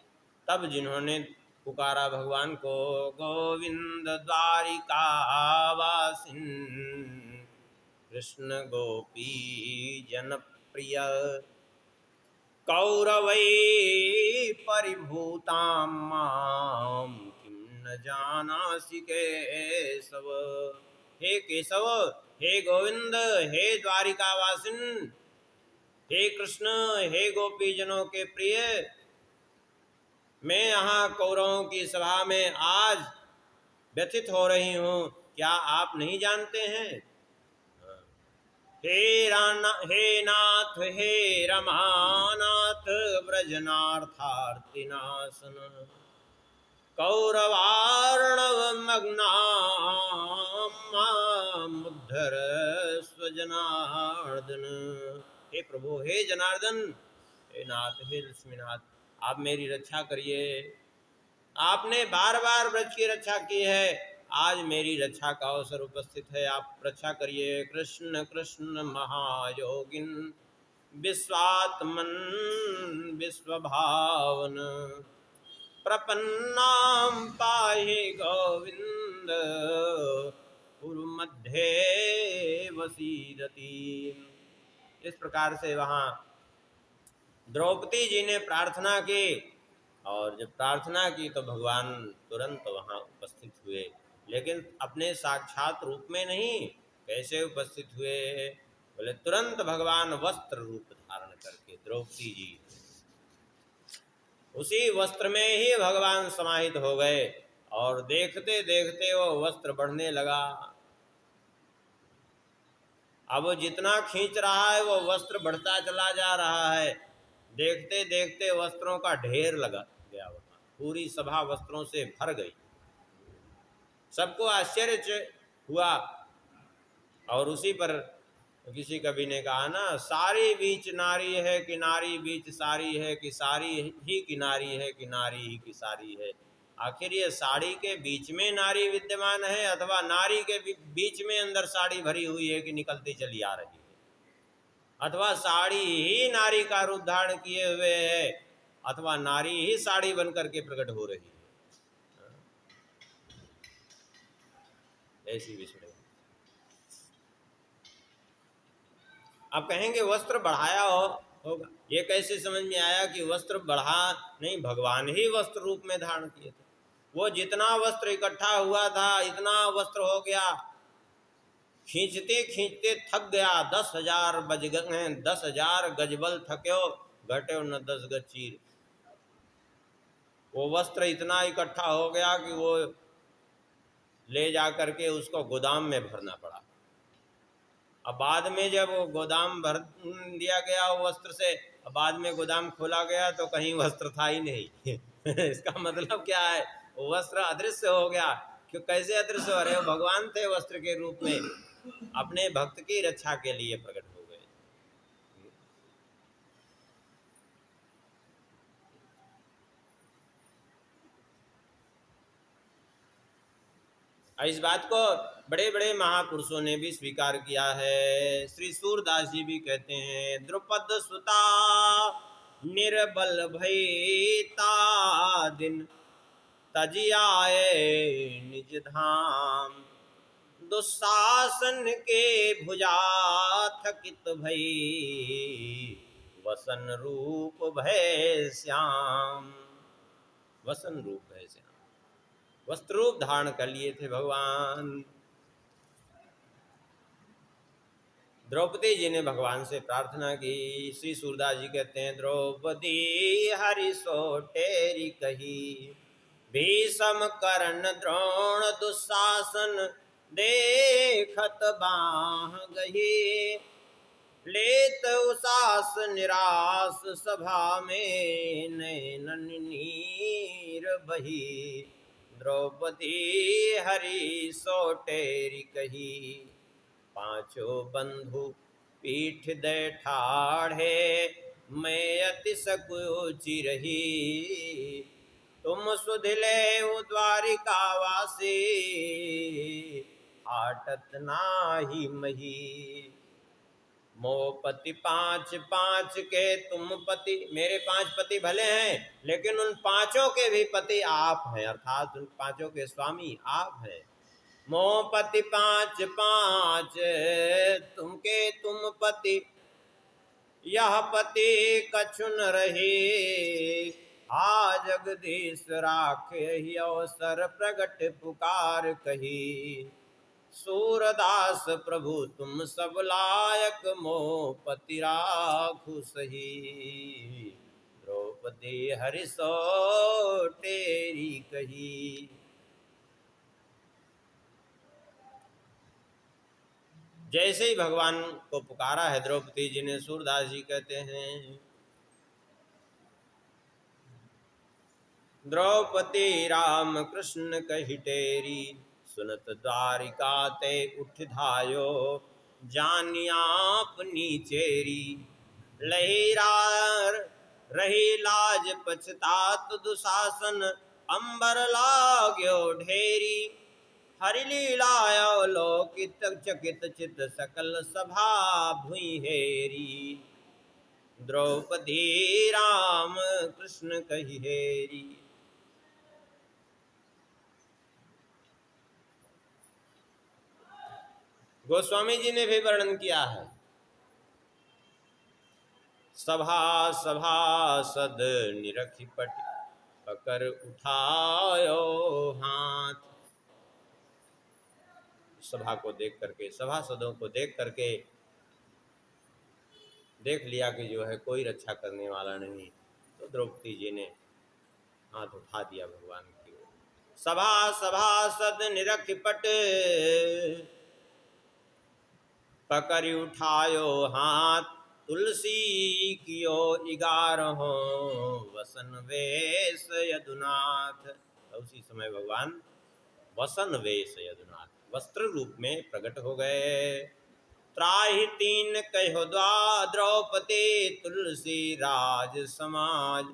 तब जिन्होंने पुकारा भगवान को, गोविंद द्वारिका वासिन कृष्ण गोपी जनप्रिय, कौरवै परिभूतां मां किं न जानासि केशव। हे केशव, हे गोविंद, हे द्वारिकावासिन, हे कृष्ण, हे गोपी जनों के प्रिय, मैं यहाँ कौरवों की सभा में आज व्यथित हो रही हूँ, क्या आप नहीं जानते हैं? हे नाथ, हे रमानाथ, व्रजनार्थार्तिनाशन, कौरवार्णवमग्नामुद्धर स्वजनार्दन। हे प्रभु, हे जनार्दन, हे नाथ, हे लक्ष्मीनाथ, आप मेरी रक्षा करिए। आपने बार बार ब्रज की रक्षा की है, आज मेरी रक्षा का अवसर उपस्थित है, आप रक्षा करिए। कृष्ण कृष्ण महायोगिन विश्वात्मन विश्वभावन, प्रपन्नां पाहि गोविंद कुरु मध्ये वसीदति। इस प्रकार से वहाँ द्रौपदी जी ने प्रार्थना की, और जब प्रार्थना की तो भगवान तुरंत वहाँ उपस्थित हुए, लेकिन अपने साक्षात रूप में नहीं। कैसे उपस्थित हुए? बोले तुरंत भगवान वस्त्र रूप धारण करके द्रौपदी जी उसी वस्त्र में ही भगवान समाहित हो गए, और देखते देखते वो वस्त्र बढ़ने लगा। अब वो जितना खींच रहा है वो वस्त्र बढ़ता चला जा रहा है। देखते देखते वस्त्रों का ढेर लगा गया, वहां पूरी सभा वस्त्रों से भर गई। सबको आश्चर्य हुआ, और उसी पर किसी कवि ने कहा ना, सारी बीच नारी है कि नारी बीच सारी है, कि सारी ही किनारी है कि नारी ही की सारी है। आखिर ये साड़ी के बीच में नारी विद्यमान है, अथवा नारी के बीच में अंदर साड़ी भरी हुई है कि निकलती चली आ रही है, अथवा साड़ी ही नारी का रूप धारण किए हुए है, अथवा नारी ही साड़ी बन करके प्रकट हो रही है। ऐसी विषय। अब कहेंगे वस्त्र बढ़ाया होगा, ये कैसे समझ में आया कि वस्त्र बढ़ा? नहीं, भगवान ही वस्त्र रूप में धारण किए थे। वो जितना वस्त्र इकट्ठा हुआ था, इतना वस्त्र हो गया, खींचते खींचते थक गया। 10,000 10,000 गजबल थक्यो, घटे न 10 गज चीर। वो वस्त्र इतना इकट्ठा हो गया कि वो ले जा करके उसको गोदाम में भरना पड़ा। अब बाद में जब वो गोदाम भर दिया गया वो वस्त्र से, अब बाद में गोदाम खोला गया तो कहीं वस्त्र था ही नहीं। इसका मतलब क्या है? वो वस्त्र अदृश्य हो गया। क्यों? कैसे अदृश्य हो रहे? हो भगवान थे वस्त्र के रूप में, अपने भक्त की रक्षा के लिए प्रकट हो गए। इस बात को बड़े बड़े महापुरुषों ने भी स्वीकार किया है। श्री सूरदास जी भी कहते हैं, द्रुपद सुता निर्बल भईता दिन तजियाए निज धाम, दुशासन के भुजा थकित भई, वसन रूप भय श्याम। वसन रूप भय श्याम, वस्त्र रूप धारण कर लिए थे भगवान। द्रौपदी जी ने भगवान से प्रार्थना की। श्री सूरदास जी कहते हैं, द्रौपदी हरि सो टेरी कही, भीषम कर्ण द्रोण दुशासन देखत बाह गही, लेत उसास निराश सभा में नैनन नीर बही, द्रौपदी हरि सो टेरी कही, पांचों बंधु पीठ दे ठाढ़े, मैं अति सकुची रही, तुम सुधिले द्वारिका वासी, आटत नाही मही, मोपति 5 5 के तुम पति। मेरे 5 पति भले हैं, लेकिन उन पांचों के भी पति आप हैं, अर्थात उन पांचों के स्वामी आप हैं। मोपति 5 5 तुम पति, यह पति कछुन रही, आ जगदीश राखे अवसर प्रगट पुकार कही, सूरदास प्रभु तुम सब लायक, मोपति राखु सही, द्रौपदी हरि सो टेरी कही। जैसे ही भगवान को पुकारा है द्रौपदी जी ने, सूरदास जी कहते हैं, द्रौपदी राम कृष्ण कही टेरी, सुनत द्वारिका ते उठ धायो, जानिया अपनी चेरी, रही लाज पछतात दुशासन, अंबर लाग्यो ढेरी, हरि लीला अवलोकित चकित चित सकल सभा भुई हेरी, द्रौपदी राम कृष्ण कही हेरी। गोस्वामी जी ने भी वर्णन किया है, सभा सभासद निरखि पट पकर उठायो हाथ। सभा को देख करके, सभासदों को देख करके देख लिया कि जो है कोई रक्षा करने वाला नहीं, तो द्रौपदी जी ने हाथ उठा दिया भगवान की ओर। सभा सभासद निरखि पट पकड़ उठायो हाथ, तुलसी कियो 11 वसन वेश यदुनाथ। उसी समय भगवान वसन वेश यदुनाथ वस्त्र रूप में प्रकट हो गए। त्राहि तीन कहो द्रौपदी, तुलसी राज समाज।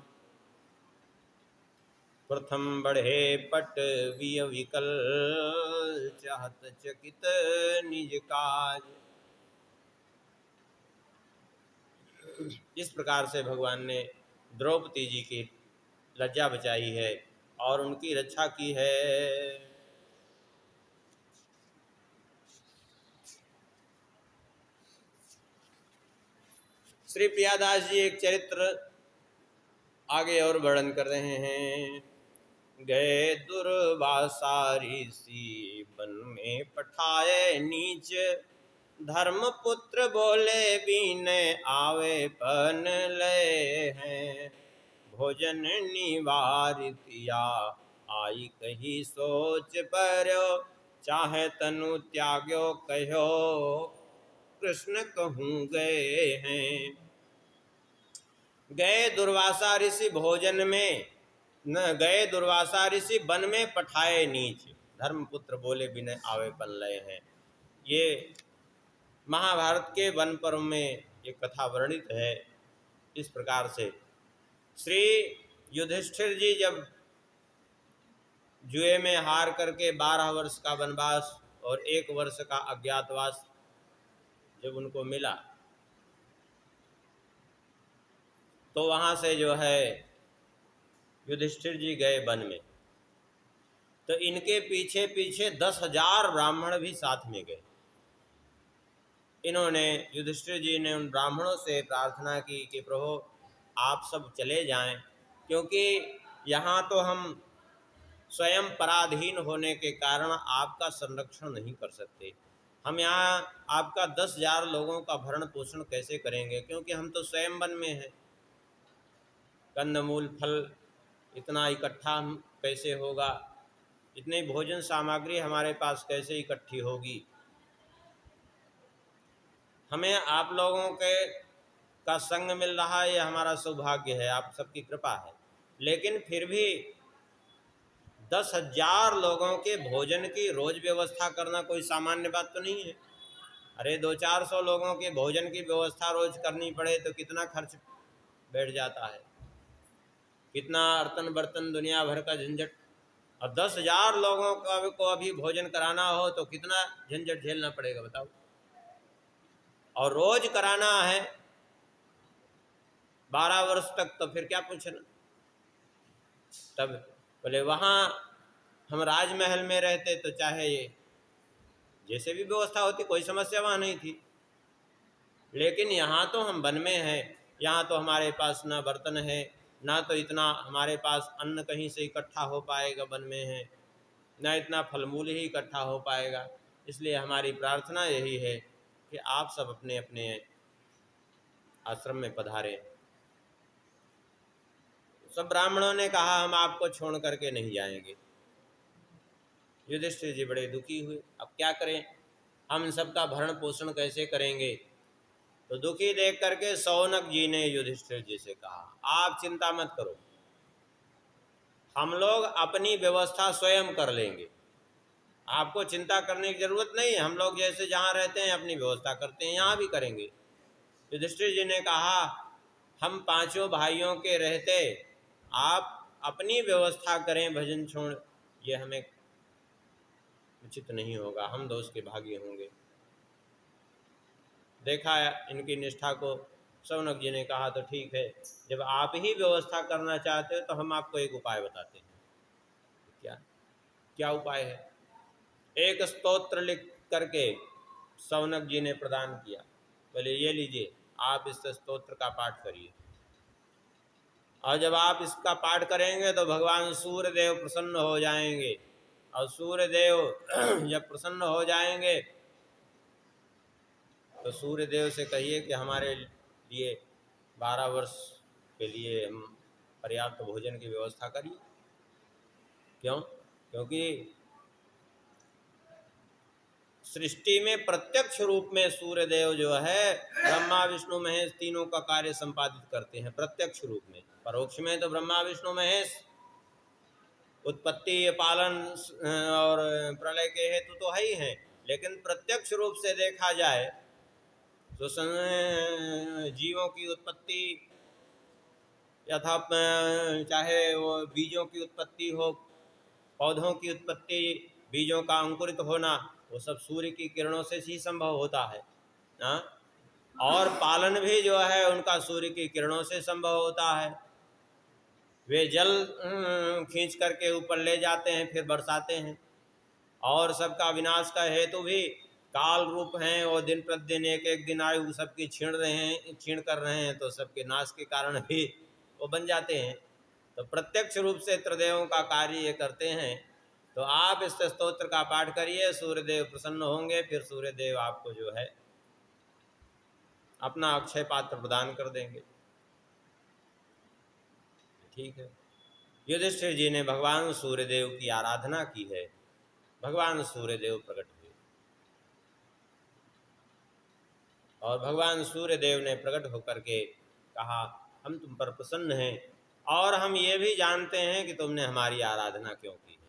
प्रथम बढ़े पट विय विकल, चाहत चकित निज काज। इस प्रकार से भगवान ने द्रौपदी जी की लज्जा बचाई है और उनकी रक्षा की है। श्री प्रियादास जी एक चरित्र आगे और वर्णन कर रहे हैं। गए दुर्वासा ऋषि वन में पठाए नीच, धर्मपुत्र बोले बीने आवे पन ले हैं। भोजन निवारितिया आई कही सोच पर्यो, चाहे तनु त्याग्यो कहो कृष्ण कहूँ गए हैं। गए दुर्वासा ऋषि भोजन में न गए दुर्वासा ऋषि वन में पठाए नीच, धर्मपुत्र बोले बिना आवे पन लय हैं। ये महाभारत के वन पर्व में ये कथा वर्णित है। इस प्रकार से श्री युधिष्ठिर जी जब जुए में हार करके 12 वर्ष का वनवास और 1 वर्ष का अज्ञातवास जब उनको मिला, तो वहाँ से जो है युधिष्ठिर जी गए वन में। तो इनके पीछे पीछे 10,000 ब्राह्मण भी साथ में गए। इन्होंने युधिष्ठिर जी ने उन ब्राह्मणों से प्रार्थना की कि प्रभु आप सब चले जाएं, क्योंकि यहाँ तो हम स्वयं पराधीन होने के कारण आपका संरक्षण नहीं कर सकते। हम यहाँ आपका 10,000 लोगों का भरण पोषण कैसे करेंगे, क्योंकि हम तो स्वयं वन में हैं। कंदमूल फल इतना इकट्ठा हम कैसे होगा, इतनी भोजन सामग्री हमारे पास कैसे इकट्ठी होगी। हमें आप लोगों के का संग मिल रहा है, ये हमारा सौभाग्य है, आप सबकी कृपा है। लेकिन फिर भी 10,000 लोगों के भोजन की रोज व्यवस्था करना कोई सामान्य बात तो नहीं है। अरे 200-400 लोगों के भोजन की व्यवस्था रोज करनी पड़े तो कितना खर्च बैठ जाता है, कितना अर्तन बर्तन दुनिया भर का झंझट। और 10,000 लोगों को अभी भोजन कराना हो तो कितना झंझट झेलना पड़ेगा बताओ। और रोज कराना है 12 वर्ष तक, तो फिर क्या पूछना। तब बोले वहाँ हम राजमहल में रहते तो चाहे ये जैसे भी व्यवस्था होती, कोई समस्या वहाँ नहीं थी। लेकिन यहाँ तो हम वन में हैं, यहाँ तो हमारे पास ना बर्तन है, ना तो इतना हमारे पास अन्न कहीं से इकट्ठा हो पाएगा, वन में है ना इतना फलमूल ही इकट्ठा हो पाएगा। इसलिए हमारी प्रार्थना यही है कि आप सब अपने अपने आश्रम में पधारें। सब ब्राह्मणों ने कहा हम आपको छोड़ करके नहीं जाएंगे। युधिष्ठिर जी बड़े दुखी हुए, अब क्या करें, हम सबका भरण पोषण कैसे करेंगे। तो दुखी देख करके शौनक जी ने युधिष्ठिर जी से कहा आप चिंता मत करो, हम लोग अपनी व्यवस्था स्वयं कर लेंगे, आपको चिंता करने की जरूरत नहीं है। हम लोग जैसे जहाँ रहते हैं अपनी व्यवस्था करते हैं, यहाँ भी करेंगे। युधिष्ठिर जी ने कहा हम 5 भाइयों के रहते आप अपनी व्यवस्था करें भजन छोड़, ये हमें उचित नहीं होगा, हम दोष के भागी होंगे। देखा इनकी निष्ठा को, शौनक जी ने कहा तो ठीक है, जब आप ही व्यवस्था करना चाहते हो तो हम आपको एक उपाय बताते हैं। क्या क्या उपाय है? एक स्तोत्र लिख करके शौनक जी ने प्रदान किया। बोले ये लीजिए, आप इस स्तोत्र का पाठ करिए। और जब आप इसका पाठ करेंगे तो भगवान सूर्य देव प्रसन्न हो जाएंगे, और सूर्य देव जब प्रसन्न हो जाएंगे तो सूर्य देव से कहिए कि हमारे लिए 12 वर्ष के लिए हम पर्याप्त भोजन की व्यवस्था करिए। क्यों? क्योंकि सृष्टि में प्रत्यक्ष रूप में सूर्य देव जो है ब्रह्मा विष्णु महेश तीनों का कार्य संपादित करते हैं प्रत्यक्ष रूप में। परोक्ष में तो ब्रह्मा विष्णु महेश उत्पत्ति पालन और प्रलय के हेतु तो है ही हैं, लेकिन प्रत्यक्ष रूप से देखा जाए तो जीवों की उत्पत्ति यथा चाहे वो बीजों की उत्पत्ति हो, पौधों की उत्पत्ति, बीजों का अंकुरित होना, वो सब सूर्य की किरणों से ही संभव होता है ना। और पालन भी जो है उनका सूर्य की किरणों से संभव होता है। वे जल खींच करके ऊपर ले जाते हैं, फिर बरसाते हैं। और सबका विनाश का हेतु भी काल रूप हैं, और दिन प्रतिदिन एक एक दिन आयु सबकी छीण कर रहे हैं, तो सबके नाश के कारण भी वो बन जाते हैं। तो प्रत्यक्ष रूप से त्रिदेवों का कार्य ये करते हैं। तो आप इस स्तोत्र का पाठ करिए, सूर्यदेव प्रसन्न होंगे, फिर सूर्यदेव आपको जो है अपना अक्षय पात्र प्रदान कर देंगे। ठीक है। युधिष्ठिर जी ने भगवान सूर्यदेव की आराधना की है, भगवान सूर्यदेव प्रकट हुए, और भगवान सूर्यदेव ने प्रकट होकर के कहा हम तुम पर प्रसन्न हैं, और हम ये भी जानते हैं कि तुमने हमारी आराधना क्यों की है,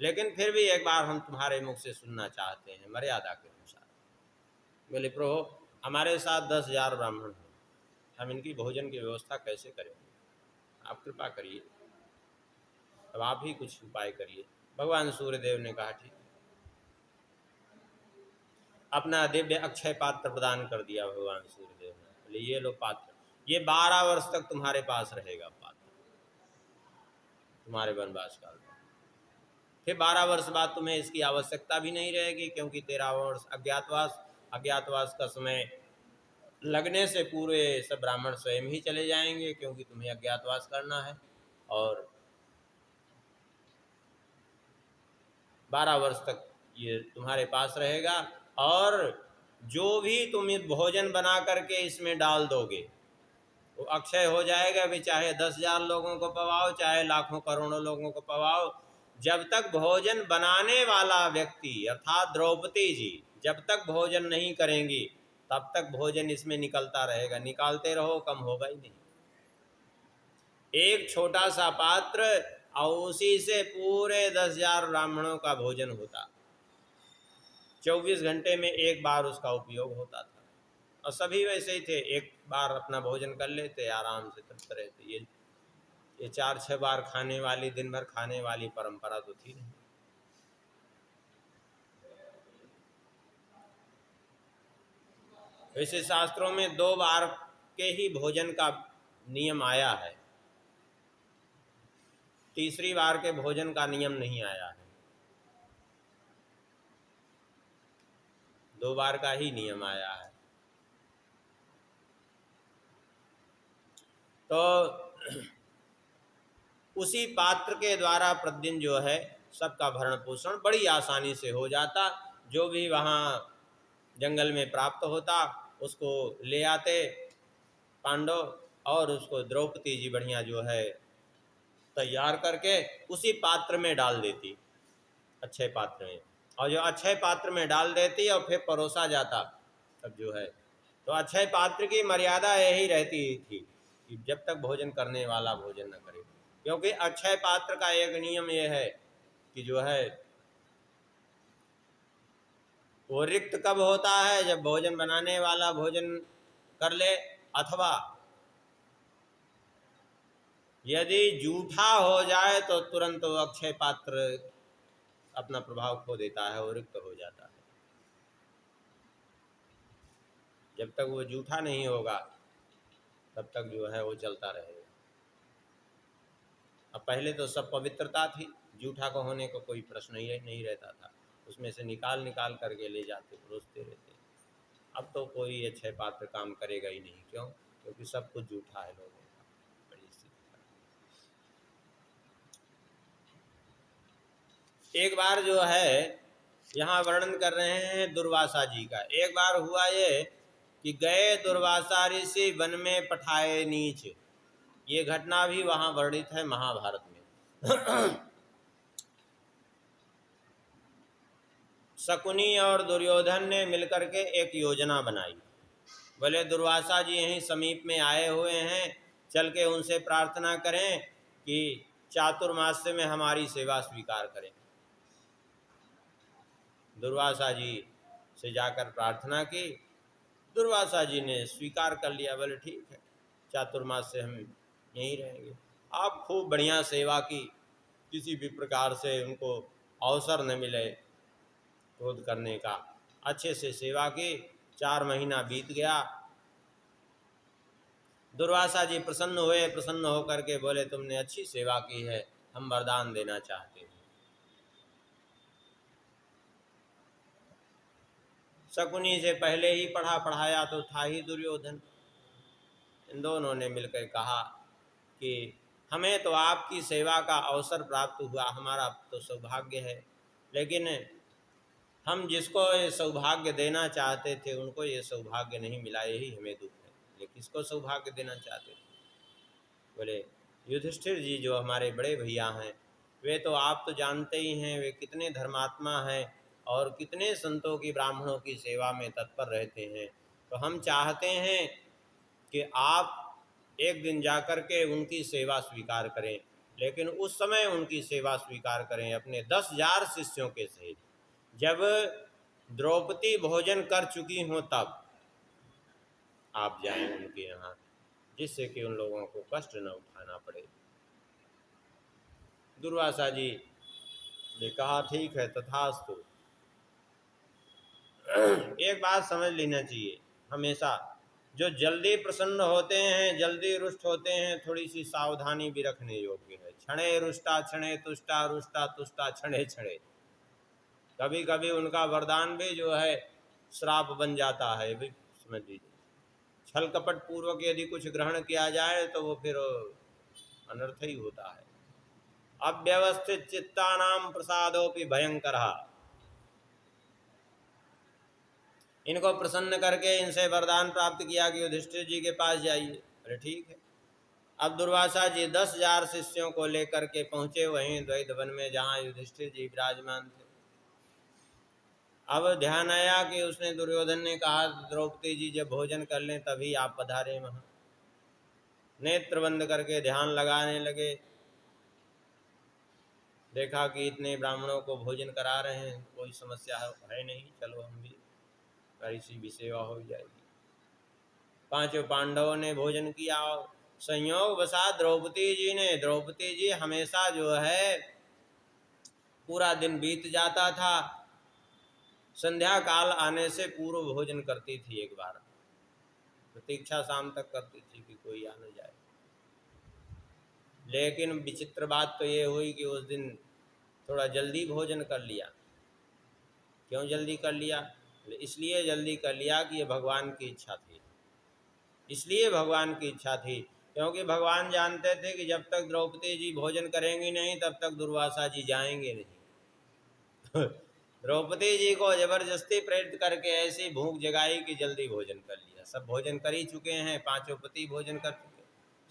लेकिन फिर भी एक बार हम तुम्हारे मुख से सुनना चाहते हैं मर्यादा के अनुसार। बोले प्रभु हमारे साथ 10,000 ब्राह्मण हैं, हम इनकी भोजन की व्यवस्था कैसे करेंगे, आप कृपा करिए, अब आप ही कुछ उपाय करिए। भगवान सूर्यदेव ने कहा ठीक, अपना दिव्य अक्षय पात्र प्रदान कर दिया भगवान सूर्यदेव ने। बोले ये लो पात्र, ये 12 वर्ष तक तुम्हारे पास रहेगा पात्र, तुम्हारे वनवास काल में। फिर 12 वर्ष बाद तुम्हें इसकी आवश्यकता भी नहीं रहेगी, क्योंकि 13 वर्ष अज्ञातवास का समय लगने से पूरे सब ब्राह्मण स्वयं ही चले जाएंगे, क्योंकि तुम्हें अज्ञातवास करना है। और 12 वर्ष तक ये तुम्हारे पास रहेगा, और जो भी तुम भोजन बना करके इसमें डाल दोगे वो अक्षय हो जाएगा। भी चाहे 10,000 लोगों को पवाओ, चाहे लाखों करोड़ों लोगों को पवाओ, जब तक भोजन बनाने वाला व्यक्ति अर्थात द्रौपदी जी जब तक भोजन नहीं करेंगी तब तक भोजन इसमें निकलता रहेगा, निकालते रहो, कम होगा ही नहीं। एक छोटा सा पात्र और उसी से पूरे 10,000 ब्राह्मणों का भोजन होता, 24 घंटे में एक बार उसका उपयोग होता था, और सभी वैसे ही थे, एक बार अपना भोजन कर लेते, आराम से तृप्त रहते। ये 4-6 बार खाने वाली, दिन भर खाने वाली परंपरा तो थी नहीं। वैसे शास्त्रों में 2 बार के ही भोजन का नियम आया है, तीसरी बार के भोजन का नियम नहीं आया है, 2 बार का ही नियम आया है। तो उसी पात्र के द्वारा प्रतिदिन जो है सबका भरण पोषण बड़ी आसानी से हो जाता। जो भी वहाँ जंगल में प्राप्त होता उसको ले आते पांडव, और उसको द्रौपदी जी बढ़िया जो है तैयार करके उसी पात्र में डाल देती, अच्छे पात्र में, और जो अच्छे पात्र में डाल देती और फिर परोसा जाता तब जो है। तो अच्छे पात्र की मर्यादा यही रहती थी कि जब तक भोजन करने वाला भोजन न करे, क्योंकि अक्षय पात्र का एक नियम यह है कि जो है वो रिक्त कब होता है, जब भोजन बनाने वाला भोजन कर ले, अथवा यदि जूठा हो जाए तो तुरंत वो अक्षय पात्र अपना प्रभाव खो देता है, वो रिक्त हो जाता है। जब तक वो जूठा नहीं होगा तब तक जो है वो चलता रहेगा। अब पहले तो सब पवित्रता थी, जूठा को होने का कोई प्रश्न ही नहीं रहता था, उसमें से निकाल करके ले जाते, परोसते रहते। अब तो कोई अच्छे पात्र काम करेगा ही नहीं। क्यों? क्योंकि सब कुछ झूठा है लोगों का। बड़ी स्थिति है। एक बार जो है यहाँ वर्णन कर रहे हैं दुर्वासा जी का। एक बार हुआ ये कि गए दुर्वासा ऋषि वन में पठाए नीच। ये घटना भी वहाँ वर्णित है महाभारत में। शकुनी और दुर्योधन ने मिलकर के एक योजना बनाई। बोले दुर्वासा जी यहीं समीप में आए हुए हैं, चल के उनसे प्रार्थना करें कि चातुर्मास्य में हमारी सेवा स्वीकार करें। दुर्वासा जी से जाकर प्रार्थना की। दुर्वासा जी ने स्वीकार कर लिया। बोले ठीक है, चातुर्मास से हम यहीं रहेंगे। आप खूब बढ़िया सेवा की, किसी भी प्रकार से उनको अवसर न मिले क्रोध करने का। अच्छे से सेवा की। 4 महीना बीत गया। दुर्वासा जी प्रसन्न हुए। प्रसन्न होकर के बोले तुमने अच्छी सेवा की है, हम वरदान देना चाहते हैं। शकुनी से पहले ही पढ़ा पढ़ाया तो था ही दुर्योधन। इन दोनों ने मिलकर कहा कि हमें तो आपकी सेवा का अवसर प्राप्त हुआ, हमारा तो सौभाग्य है, लेकिन हम जिसको ये सौभाग्य देना चाहते थे उनको ये सौभाग्य नहीं मिला, यही हमें दुख है। ये किसको सौभाग्य देना चाहते थे? बोले युधिष्ठिर जी जो हमारे बड़े भैया हैं, वे तो आप तो जानते ही हैं वे कितने धर्मात्मा हैं और कितने संतों की ब्राह्मणों की सेवा में तत्पर रहते हैं। तो हम चाहते हैं कि आप एक दिन जाकर के उनकी सेवा स्वीकार करें, लेकिन उस समय उनकी सेवा स्वीकार करें अपने 10,000 शिष्यों के सहित। जब द्रौपदी भोजन कर चुकी हों तब आप जाएं उनके यहाँ, जिससे कि उन लोगों को कष्ट न उठाना पड़े। दुर्वासा जी ने कहा ठीक है तथास्तु। एक बात समझ लेना चाहिए, हमेशा जो जल्दी प्रसन्न होते हैं, जल्दी रुष्ट होते हैं, थोड़ी सी सावधानी भी रखने योग्य है। क्षणे रुष्टा क्षणे तुष्टा, रुष्टा तुष्टा क्षणे क्षणे। कभी कभी उनका वरदान भी जो है श्राप बन जाता है, भी समझ लीजिए। छल कपट पूर्वक यदि कुछ ग्रहण किया जाए तो वो फिर अनर्थ ही होता है। अव्यवस्थित चित्तानाम प्रसादोपि भयंकर। इनको प्रसन्न करके इनसे वरदान प्राप्त किया कि युधिष्ठिर जी के पास जाइए। अरे ठीक है। अब दुर्वासा जी 10,000 शिष्यों को लेकर के पहुंचे वहीं द्वैत वन में जहाँ युधिष्ठिर जी विराजमान थे। अब ध्यान आया कि उसने दुर्योधन ने कहा द्रौपदी जी जब भोजन कर लें तभी आप पधारे वहाँ। नेत्र बंद करके ध्यान लगाने लगे। देखा कि इतने ब्राह्मणों को भोजन करा रहे हैं, कोई समस्या है नहीं, चलो हम भी ऐसी भी सेवा हो जाएगी। 5 पांडवों ने भोजन किया। संयोग वसात द्रौपदी जी हमेशा जो है पूरा दिन बीत जाता था, संध्या काल आने से पूर्व भोजन करती थी। एक बार प्रतीक्षा शाम तक करती थी कि कोई आ न जाए। लेकिन विचित्र बात तो ये हुई कि उस दिन थोड़ा जल्दी भोजन कर लिया। क्यों जल्दी कर लिया? इसलिए जल्दी कर लिया कि ये भगवान की इच्छा थी। इसलिए भगवान की इच्छा थी क्योंकि भगवान जानते थे कि जब तक द्रौपदी जी भोजन करेंगी नहीं तब तक दुर्वासा जी जाएंगे नहीं। द्रौपदी जी को जबरदस्ती प्रेरित करके ऐसी भूख जगाई कि जल्दी भोजन कर लिया। सब भोजन कर ही चुके हैं, 5 पति भोजन कर चुके,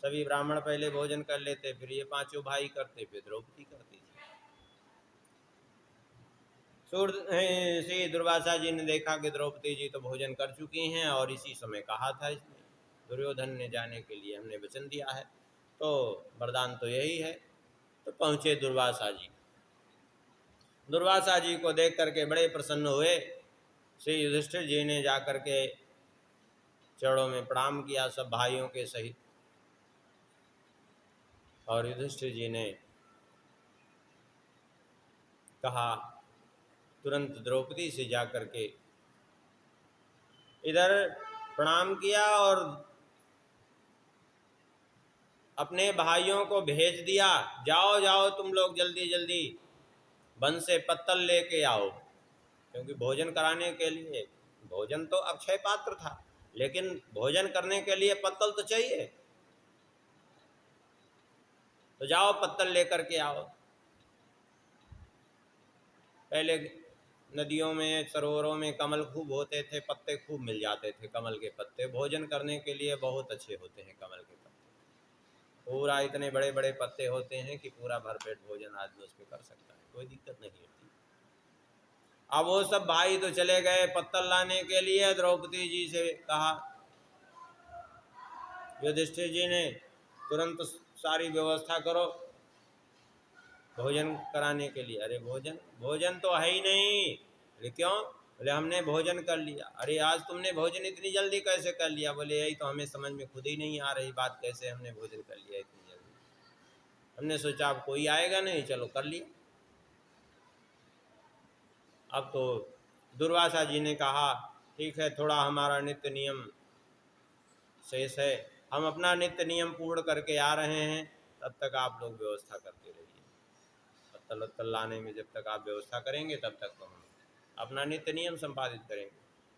सभी ब्राह्मण पहले भोजन कर लेते, फिर ये 5 भाई करते, फिर द्रौपदी करती थी। श्री दुर्वासा जी ने देखा कि द्रौपदी जी तो भोजन कर चुकी हैं और इसी समय कहा था इसने दुर्योधन ने जाने के लिए, हमने वचन दिया है, तो वरदान तो यही है। तो पहुँचे दुर्वासा जी। दुर्वासा जी को देख करके बड़े प्रसन्न हुए। श्री युधिष्ठिर जी ने जाकर के चरणों में प्रणाम किया सब भाइयों के सहित। और युधिष्ठिर जी ने कहा तुरंत द्रौपदी से जाकर के इधर प्रणाम किया और अपने भाइयों को भेज दिया, जाओ जाओ तुम लोग जल्दी जल्दी वन से पत्तल लेके आओ, क्योंकि भोजन कराने के लिए भोजन तो अक्षय पात्र था, लेकिन भोजन करने के लिए पत्तल तो चाहिए, तो जाओ पत्तल लेकर के आओ। पहले नदियों में सरोवरों में कमल खूब होते थे, पत्ते खूब मिल जाते थे, कमल के पत्ते भोजन करने के लिए बहुत अच्छे होते हैं। कमल के पत्ते पूरा इतने बड़े बड़े पत्ते होते हैं कि पूरा भरपेट भोजन आदमी उसमें कर सकता है, कोई दिक्कत नहीं होती। अब वो सब भाई तो चले गए पत्तल लाने के लिए। द्रौपदी जी से कहा, युधिष्ठिर जी ने तुरंत सारी व्यवस्था करो भोजन कराने के लिए। अरे भोजन भोजन तो है ही नहीं। अरे क्यों? बोले हमने भोजन कर लिया। अरे आज तुमने भोजन इतनी जल्दी कैसे कर लिया? बोले यही तो हमें समझ में खुद ही नहीं आ रही बात, कैसे हमने भोजन कर लिया इतनी जल्दी। हमने सोचा अब कोई आएगा नहीं, चलो कर लिया। अब तो दुर्वासा जी ने कहा ठीक है, थोड़ा हमारा नित्य नियम शेष है, हम अपना नित्य नियम पूर्ण करके आ रहे हैं, तब तक आप लोग व्यवस्था करते रहिए। पत्तल वत्तल लाने में जब तक आप व्यवस्था करेंगे तब तक तो हम अपना नित्य नियम संपादित करेंगे।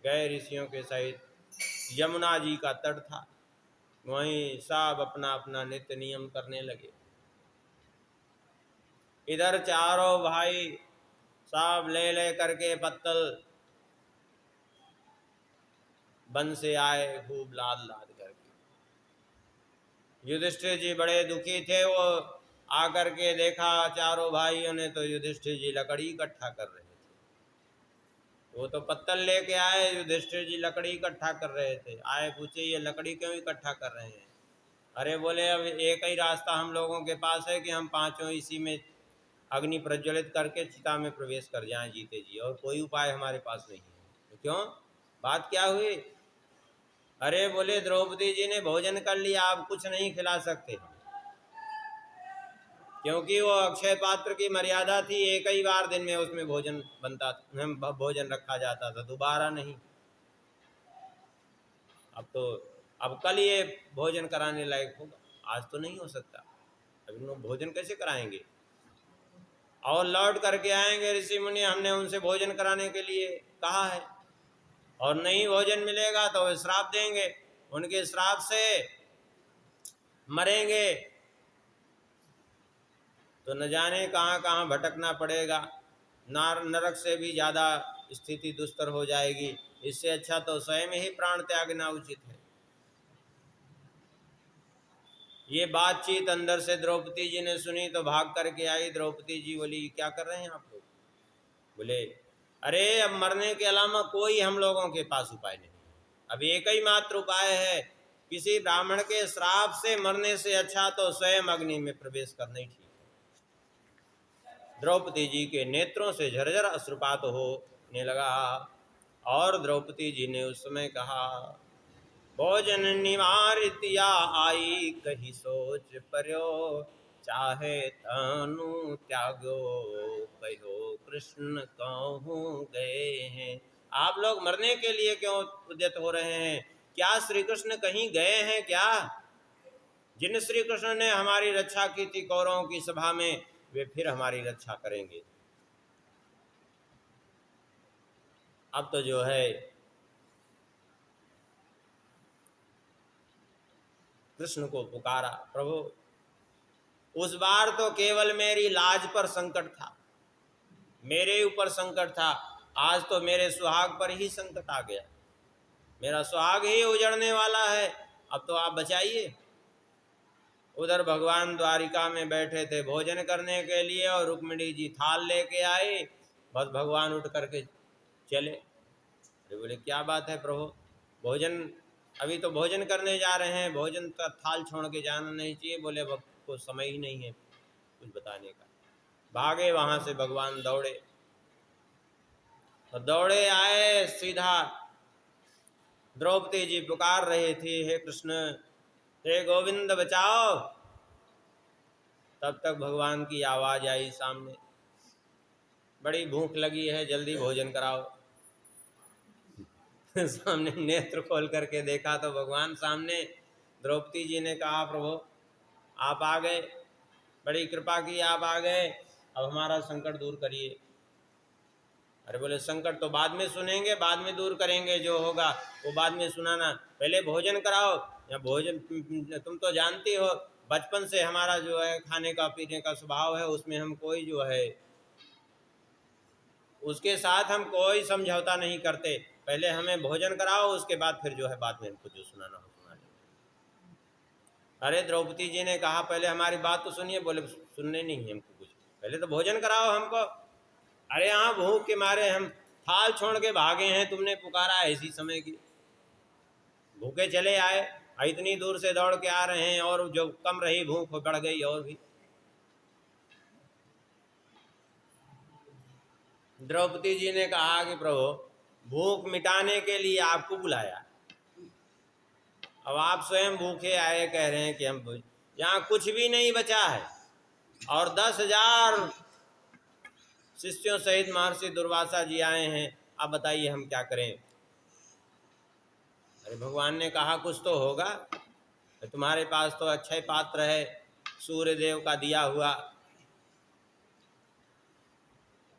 गए ऋषियों के सहित, यमुना जी का तट था, वहीं सब अपना अपना नित्य नियम करने लगे। इधर चारों भाई सब ले ले करके पत्तल वन से आए, खूब लाद लाद करके। युधिष्ठिर जी बड़े दुखी थे, वो आकर के देखा चारों भाइयों ने तो युधिष्ठिर जी लकड़ी इकट्ठा कर रहे थे। वो तो पत्तल लेके आए, युधिष्ठिर जी लकड़ी इकट्ठा कर रहे थे। आए पूछे ये लकड़ी क्यों इकट्ठा कर रहे हैं? अरे बोले अब एक ही रास्ता हम लोगों के पास है कि हम पांचों इसी में अग्नि प्रज्वलित करके चिता में प्रवेश कर जाएं जीते जी, और कोई उपाय हमारे पास नहीं है। तो क्यों, बात क्या हुई? अरे बोले द्रौपदी जी ने भोजन कर लिया, आप कुछ नहीं खिला सकते, क्योंकि वो अक्षय पात्र की मर्यादा थी, एक ही बार दिन में उसमें भोजन बनता, भोजन रखा जाता था, दोबारा नहीं। अब तो अब कल ये भोजन कराने लायक होगा, आज तो नहीं हो सकता। अब लोग भोजन कैसे कराएंगे? और लौट करके आएंगे ऋषि मुनि, हमने उनसे भोजन कराने के लिए कहा है, और नहीं भोजन मिलेगा तो वे श्राप देंगे, उनके श्राप से मरेंगे तो न जाने कहाँ कहाँ भटकना पड़ेगा, नरक से भी ज़्यादा स्थिति दुस्तर हो जाएगी। इससे अच्छा तो स्वयं ही प्राण त्यागना उचित है। ये बातचीत अंदर से द्रौपदी जी ने सुनी तो भाग करके आई। द्रौपदी जी बोली क्या कर रहे हैं आप लोग? बोले अरे अब मरने के अलावा कोई हम लोगों के पास उपाय नहीं, अब एक ही मात्र उपाय है, किसी ब्राह्मण के श्राप से मरने से अच्छा तो स्वयं अग्नि में प्रवेश करना ही ठीक है। द्रौपदी जी के नेत्रों से झरझर अश्रुपात होने लगा, और द्रौपदी जी ने उस समय कहा भोजन निवारितिया आई, कही सोच पर्यो चाहे तनु त्यागो, कहो कृष्ण कहूँ गए हैं। आप लोग मरने के लिए क्यों उद्यत हो रहे हैं? क्या श्री कृष्ण कहीं गए हैं क्या? जिन श्री कृष्ण ने हमारी रक्षा की थी कौरवों की सभा में, वे फिर हमारी रक्षा करेंगे। अब तो जो है कृष्ण को पुकारा, प्रभु उस बार तो केवल मेरी लाज पर संकट था, मेरे ऊपर संकट था, आज तो मेरे सुहाग पर ही संकट आ गया, मेरा सुहाग ही उजड़ने वाला है, अब तो आप बचाइए। उधर भगवान द्वारिका में बैठे थे भोजन करने के लिए, और रुक्मिणी जी थाल लेके आई, बस भगवान उठ करके चले। अरे बोले क्या बात है प्रभु, भोजन अभी तो भोजन करने जा रहे हैं, भोजन का थाल छोड़ के जाना नहीं चाहिए। बोले अब को समय ही नहीं है कुछ बताने का। भागे वहाँ से भगवान, दौड़े और दौड़े आए सीधा। द्रौपदी जी पुकार रही थी हे कृष्ण, हे गोविंद बचाओ। तब तक भगवान की आवाज़ आई सामने, बड़ी भूख लगी है, जल्दी भोजन कराओ। सामने नेत्र खोल करके देखा तो भगवान सामने। द्रौपदी जी ने कहा प्रभु आप आ गए, बड़ी कृपा की आप आ गए, अब हमारा संकट दूर करिए। अरे बोले संकट तो बाद में सुनेंगे, बाद में दूर करेंगे, जो होगा वो बाद में सुनाना, पहले भोजन कराओ। या भोजन तुम तो जानती हो बचपन से हमारा जो है खाने का पीने का स्वभाव है, उसमें हम कोई जो है उसके साथ हम कोई समझौता नहीं करते। पहले हमें भोजन कराओ, उसके बाद फिर जो है बाद में हमको जो सुनाना हो सुना लेंगे। अरे द्रौपदी जी ने कहा पहले हमारी बात तो सुनिए। बोले सुनने नहीं है हमको कुछ, पहले तो भोजन कराओ हमको। अरे यहाँ भूख के मारे हम थाल छोड़ के भागे हैं, तुमने पुकारा इसी समय की, भूखे चले आए, इतनी दूर से दौड़ के आ रहे हैं, और जो कम रही भूख वो बढ़ गई और भी। द्रौपदी जी ने कहा कि प्रभु भूख मिटाने के लिए आपको बुलाया, अब आप स्वयं भूखे आए, कह रहे हैं कि हम यहाँ कुछ भी नहीं बचा है, और 10,000 शिष्यों सहित महर्षि दुर्वासा जी आए हैं, अब बताइए हम क्या करें। अरे भगवान ने कहा कुछ तो होगा, तुम्हारे पास तो अक्षय पात्र है सूर्य देव का दिया हुआ।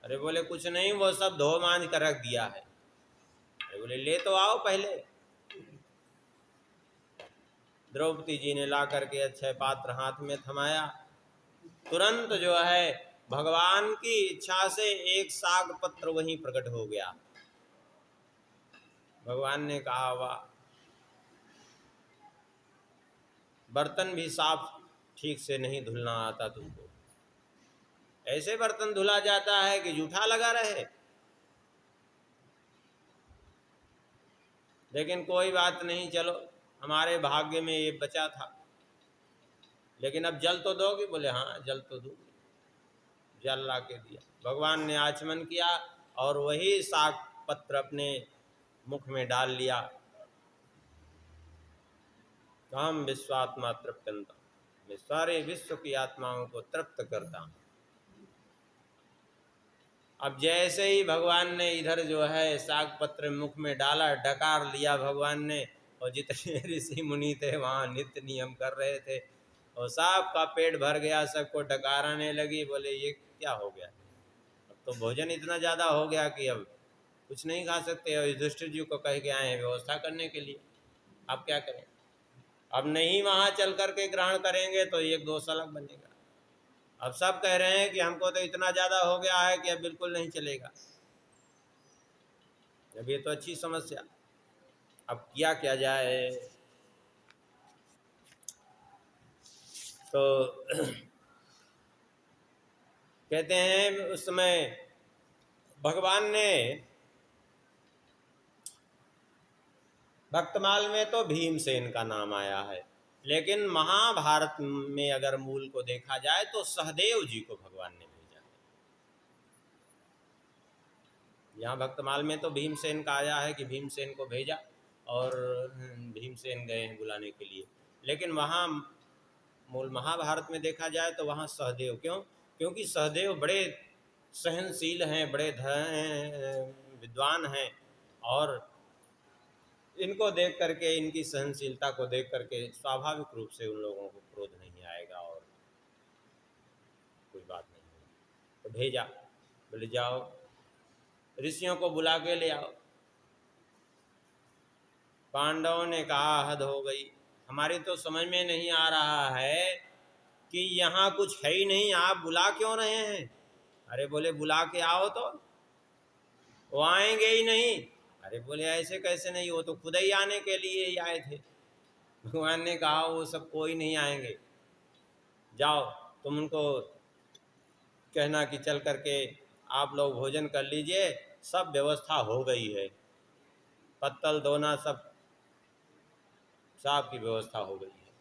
अरे बोले कुछ नहीं, वो सब धो मांझ कर रख दिया है। अरे बोले ले तो आओ पहले। द्रौपदी जी ने ला करके अक्षय पात्र हाथ में थमाया, तुरंत जो है भगवान की इच्छा से एक साग पत्र वहीं प्रकट हो गया। भगवान ने कहा वाह, बर्तन भी साफ ठीक से नहीं धुलना आता तुमको, ऐसे बर्तन धुला जाता है कि जूठा लगा रहे। लेकिन कोई बात नहीं, चलो हमारे भाग्य में ये बचा था। लेकिन अब जल तो दोगे? बोले हाँ जल तो दूंगी। जल ला के दिया, भगवान ने आचमन किया और वही साग पत्र अपने मुख में डाल लिया। काम विश्वात्मा तृप्तंता, मैं सारे विश्व की आत्माओं को तृप्त करता हूँ। अब जैसे ही भगवान ने इधर जो है साग पत्र मुख में डाला, डकार लिया भगवान ने, और जितने ऋषि मुनि थे वहाँ नित्य नियम कर रहे थे, और सबका पेट भर गया, सबको डकार आने लगी। बोले ये क्या हो गया, अब तो भोजन इतना ज़्यादा हो गया कि अब कुछ नहीं खा सकते। और युधिष्ठिर जी को कह के आए हैं व्यवस्था करने के लिए, अब क्या करें। अब नहीं वहाँ चल करके ग्रहण करेंगे तो एक दोष अलग बनेगा। अब सब कह रहे हैं कि हमको तो इतना ज़्यादा हो गया है कि अब बिल्कुल नहीं चलेगा। अब ये तो अच्छी समस्या, अब किया क्या जाए। तो कहते हैं उस समय भगवान ने भक्तमाल में तो भीमसेन का नाम आया है, लेकिन महाभारत में अगर मूल को देखा जाए तो सहदेव जी को भगवान ने भेजा है। यहाँ भक्तमाल में तो भीमसेन का आया है कि भीमसेन को भेजा और भीमसेन गए हैं बुलाने के लिए, लेकिन वहाँ मूल महाभारत में देखा जाए तो वहाँ सहदेव। क्यों? क्योंकि सहदेव बड़े सहनशील हैं, बड़े विद्वान हैं, और इनको देख करके, इनकी सहनशीलता को देख करके स्वाभाविक रूप से उन लोगों को क्रोध नहीं आएगा और कोई बात नहीं होगी। तो भेजा, बोले जाओ ऋषियों को बुला के ले आओ। पांडवों ने कहा हद हो गई, हमारी तो समझ में नहीं आ रहा है कि यहाँ कुछ है ही नहीं, आप बुला क्यों रहे हैं। अरे बोले बुला के आओ तो वो आएंगे ही नहीं। अरे बोले ऐसे कैसे नहीं, वो तो खुद ही आने के लिए ही आए थे। भगवान ने कहा वो सब कोई नहीं आएंगे, जाओ तुम उनको कहना कि चल करके आप लोग भोजन कर लीजिए, सब व्यवस्था हो गई है, पत्तल धोना सब की व्यवस्था हो गई है।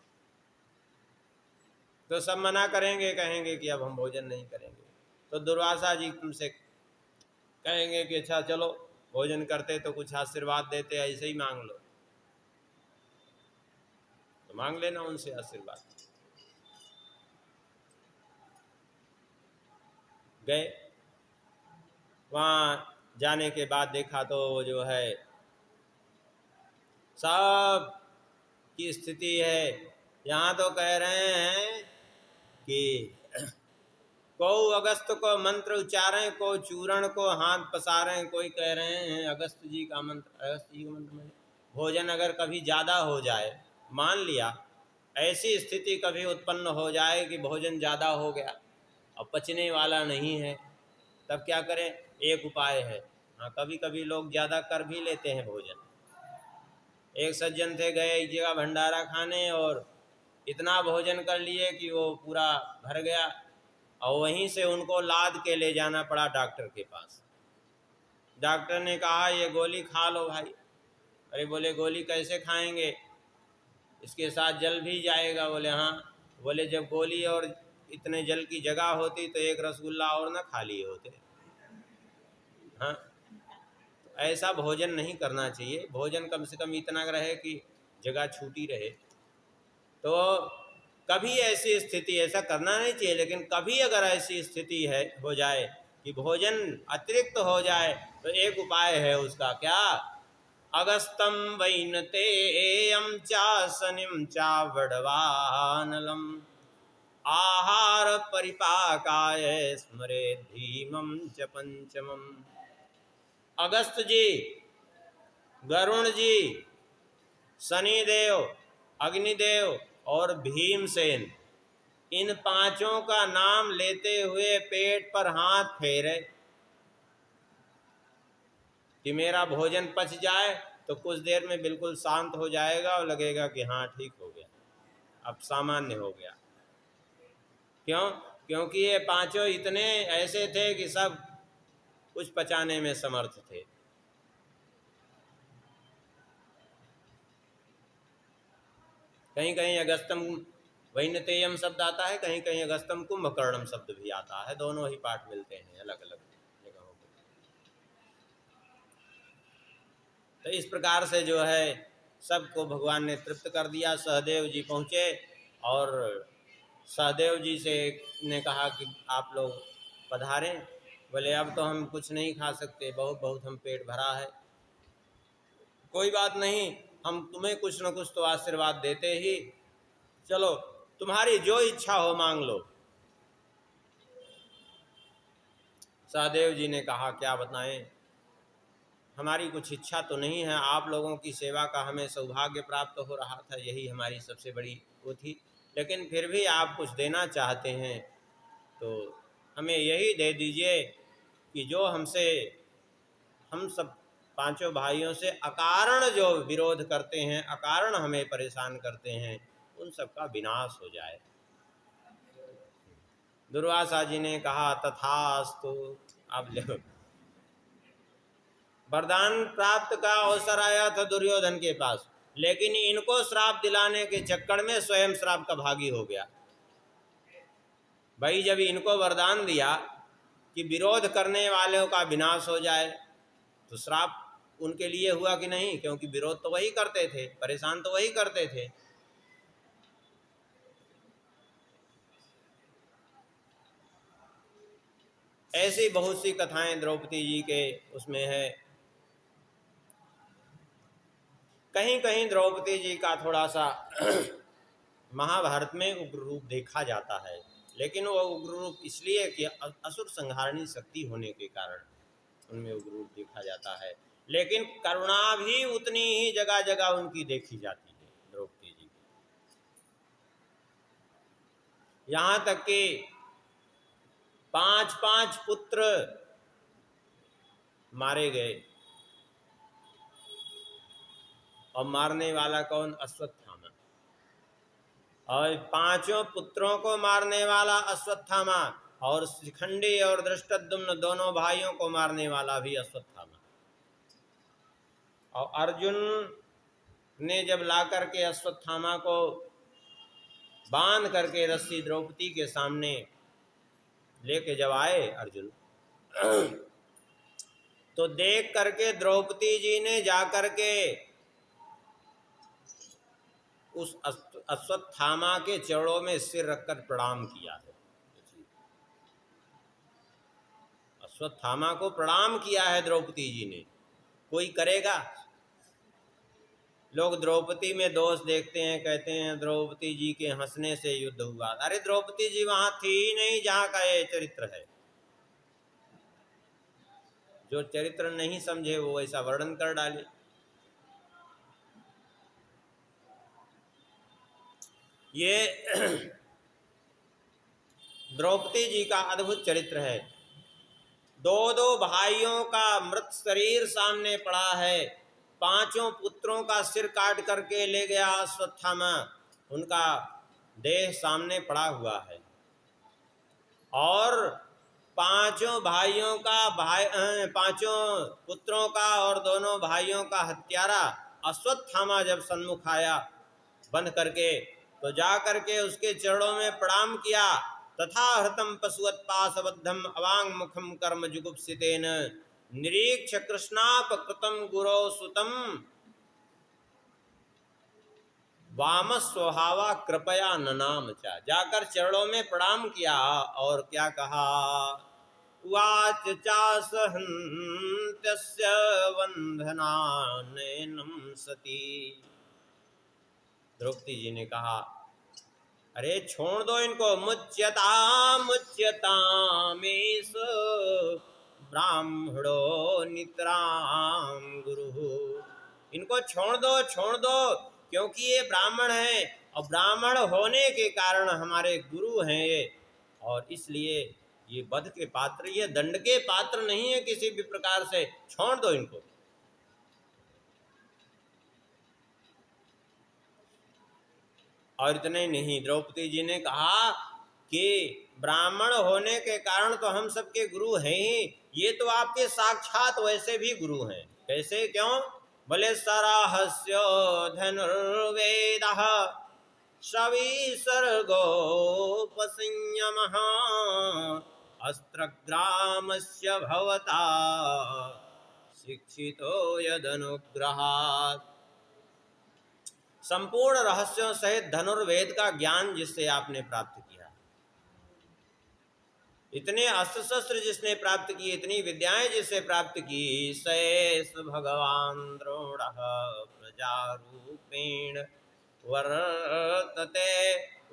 तो सब मना करेंगे, कहेंगे कि अब हम भोजन नहीं करेंगे। तो दुर्वासा जी तुमसे कहेंगे कि अच्छा चलो भोजन करते तो कुछ आशीर्वाद देते, ऐसे ही मांग लो, तो मांग लेना उनसे आशीर्वाद। गए, वहाँ जाने के बाद देखा तो जो है सब की स्थिति है। यहाँ तो कह रहे हैं कि को अगस्त को मंत्र उच्चारें, को चूरण को हाथ पसारें। कोई कह रहे हैं अगस्त जी का मंत्र, अगस्त जी का मंत्र में भोजन अगर कभी ज़्यादा हो जाए, मान लिया ऐसी स्थिति कभी उत्पन्न हो जाए कि भोजन ज़्यादा हो गया और पचने वाला नहीं है, तब क्या करें? एक उपाय है। हाँ, कभी कभी लोग ज़्यादा कर भी लेते हैं भोजन। एक सज्जन थे, गए एक जगह भंडारा खाने और इतना भोजन कर लिए कि वो पूरा भर गया और वहीं से उनको लाद के ले जाना पड़ा डॉक्टर के पास। डॉक्टर ने कहा ये गोली खा लो भाई। अरे बोले गोली कैसे खाएंगे, इसके साथ जल भी जाएगा। बोले हाँ। बोले जब गोली और इतने जल की जगह होती तो एक रसगुल्ला और ना खा लिए होते। हाँ, तो ऐसा भोजन नहीं करना चाहिए। भोजन कम से कम इतना रहे कि जगह छूटी रहे। तो कभी ऐसी स्थिति, ऐसा करना नहीं चाहिए, लेकिन कभी अगर ऐसी स्थिति है हो जाए कि भोजन अतिरिक्त हो जाए तो एक उपाय है उसका। क्या? अगस्तम वैनते एयम चा शनिम चा वडवानलम आहार परिपाकाय स्मरे धीमम च पंचमम। अगस्त जी, गरुण जी, शनिदेव, अग्निदेव और भीमसेन, इन पांचों का नाम लेते हुए पेट पर हाथ फेरे कि मेरा भोजन पच जाए तो कुछ देर में बिल्कुल शांत हो जाएगा और लगेगा कि हाँ ठीक हो गया, अब सामान्य हो गया। क्यों? क्योंकि ये पांचों इतने ऐसे थे कि सब कुछ पचाने में समर्थ थे। कहीं कहीं अगस्तम वैनतेयम शब्द आता है, कहीं कहीं अगस्तम कुंभकर्णम शब्द भी आता है। दोनों ही पाठ मिलते हैं अलग अलग जगहों पर। तो इस प्रकार से जो है सबको भगवान ने तृप्त कर दिया। सहदेव जी पहुँचे और सहदेव जी से ने कहा कि आप लोग पधारें। बोले अब तो हम कुछ नहीं खा सकते, बहुत बहुत हम पेट भरा है। कोई बात नहीं, हम तुम्हें कुछ न कुछ तो आशीर्वाद देते ही, चलो तुम्हारी जो इच्छा हो मांग लो। सहदेव जी ने कहा क्या बताएं, हमारी कुछ इच्छा तो नहीं है, आप लोगों की सेवा का हमें सौभाग्य प्राप्त हो रहा था, यही हमारी सबसे बड़ी वो थी। लेकिन फिर भी आप कुछ देना चाहते हैं तो हमें यही दे दीजिए कि जो हमसे, हम सब पांचों भाइयों से अकारण जो विरोध करते हैं, अकारण हमें परेशान करते हैं, उन सब का विनाश हो जाए। दुर्वासा जी ने कहा तथास्तु। अब लो, वरदान प्राप्त का अवसर आया था दुर्योधन के पास, लेकिन इनको श्राप दिलाने के चक्कर में स्वयं श्राप का भागी हो गया। भाई जब इनको वरदान दिया कि विरोध करने वालों का विनाश हो जाए, तो श्राप उनके लिए हुआ कि नहीं? क्योंकि विरोध तो वही करते थे, परेशान तो वही करते थे। ऐसी बहुत सी कथाएं द्रौपदी जी के उसमें है। कहीं कहीं द्रौपदी जी का थोड़ा सा महाभारत में उग्र रूप देखा जाता है, लेकिन वो उग्र रूप इसलिए कि असुर संहारणी शक्ति होने के कारण उनमें उग्र रूप देखा जाता है। लेकिन करुणा भी उतनी ही जगह जगह उनकी देखी जाती है द्रौपदी जी। यहाँ तक कि 5 पुत्र मारे गए, और मारने वाला कौन? अश्वत्थामा। और 5 पुत्रों को मारने वाला अश्वत्थामा, और शिखंडी और धृष्टद्युम्न दोनों भाइयों को मारने वाला भी अश्वत्थामा। और अर्जुन ने जब ला करके अश्वत्थामा को बांध करके रस्सी द्रौपदी के सामने लेके जब आए अर्जुन, तो देख करके द्रौपदी जी ने जा करके उस अश्वत्थामा के चरणों में सिर रखकर प्रणाम किया है। अश्वत्थामा को प्रणाम किया है द्रौपदी जी ने। कोई करेगा? लोग द्रौपदी में दोष देखते हैं, कहते हैं द्रौपदी जी के हंसने से युद्ध हुआ। अरे द्रौपदी जी वहां थी ही नहीं जहां का ये चरित्र है। जो चरित्र नहीं समझे वो ऐसा वर्णन कर डाले। ये द्रौपदी जी का अद्भुत चरित्र है। दो दो भाइयों का मृत शरीर सामने पड़ा है। पांचों पुत्रों का सिर काट करके ले गया अश्वत्थामा, उनका देह सामने पड़ा हुआ है। और पांचों भाइयों का पांचों पुत्रों का और दोनों भाइयों का हत्यारा अश्वत्थामा जब सन्मुख आया बंध करके, तो जा करके उसके चरणों में प्रणाम किया। तथा हृतम पशुवत्पाशबद्धम अवांग मुखम कर्म जुगुप्सितेन निरीक्ष कृष्णापकृतम गुरो सुतम वाम स्वभावा कृपया ननाम चा। जाकर चरणों में प्रणाम किया और क्या कहा, वाच चासहन्त्यस्य वंदनानैनं सती। द्रौपदी जी ने कहा, अरे छोड़ दो इनको, मुच्यतामेष ब्राह्मणो नितराम गुरु। इनको छोड़ दो, छोड़ दो, क्योंकि ये ब्राह्मण हैं और ब्राह्मण होने के कारण हमारे गुरु हैं ये, और इसलिए ये वध के पात्र, ये दंड के पात्र नहीं है किसी भी प्रकार से, छोड़ दो इनको। और इतने नहीं, द्रौपदी जी ने कहा कि ब्राह्मण होने के कारण तो हम सबके गुरु हैं ही, ये तो आपके साक्षात वैसे भी गुरु हैं। कैसे, क्यों? बोले सराहस्य धनुर्वेदः सविसर्गोपसंयमः अस्त्रग्रामस्य भवता शिक्षितो यदनुग्रहात्। संपूर्ण रहस्यों सहित धनुर्वेद का ज्ञान जिससे आपने प्राप्त किया, इतने अस्त्र शस्त्र जिसने प्राप्त किए, इतनी विद्याएं जिससे प्राप्त की, सैस भगवान द्रोण प्रजारूपेण वर्तते।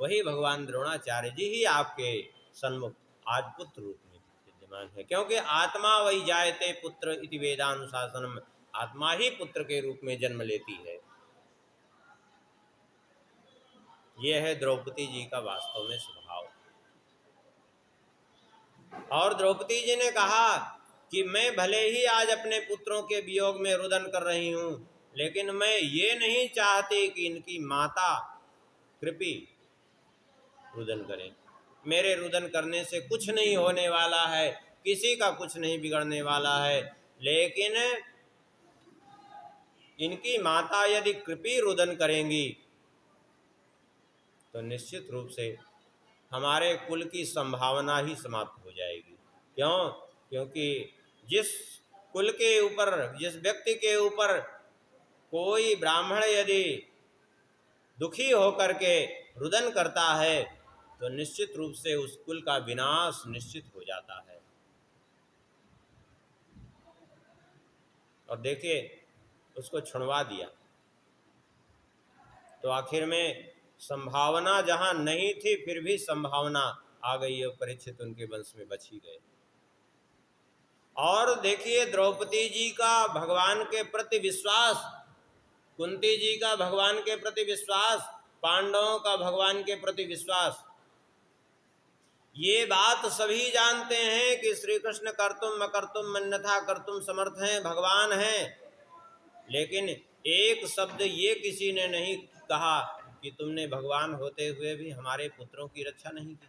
वही भगवान द्रोणाचार्य जी ही आपके सन्मुख आज पुत्र रूप में विद्यमान है, क्योंकि आत्मा वही जायते पुत्र इति वेदानुशासनम। आत्मा ही पुत्र के रूप में जन्म लेती है। यह है द्रौपदी जी का वास्तव में स्वभाव। और द्रौपदी जी ने कहा कि मैं भले ही आज अपने पुत्रों के वियोग में रुदन कर रही हूँ, लेकिन मैं ये नहीं चाहती कि इनकी माता कृपी रुदन करें। मेरे रुदन करने से कुछ नहीं होने वाला है, किसी का कुछ नहीं बिगड़ने वाला है, लेकिन इनकी माता यदि कृपी रुदन करेंगी तो निश्चित रूप से हमारे कुल की संभावना ही समाप्त हो जाएगी। क्यों? क्योंकि जिस कुल के ऊपर, जिस व्यक्ति के ऊपर कोई ब्राह्मण यदि दुखी होकर के रुदन करता है तो निश्चित रूप से उस कुल का विनाश निश्चित हो जाता है। और देखिए, उसको छुड़वा दिया तो आखिर में संभावना जहां नहीं थी फिर भी संभावना आ गई है, परीक्षित उनके वंश में बच ही गए। और देखिए द्रौपदी जी का भगवान के प्रति विश्वास, कुंती जी का भगवान के प्रति विश्वास, पांडवों का भगवान के प्रति विश्वास। ये बात सभी जानते हैं कि श्री कृष्ण कर्तुम अकर्तुम अन्यथा कर्तुम समर्थ हैं, भगवान हैं, लेकिन एक शब्द ये किसी ने नहीं कहा कि तुमने भगवान होते हुए भी हमारे पुत्रों की रक्षा नहीं की।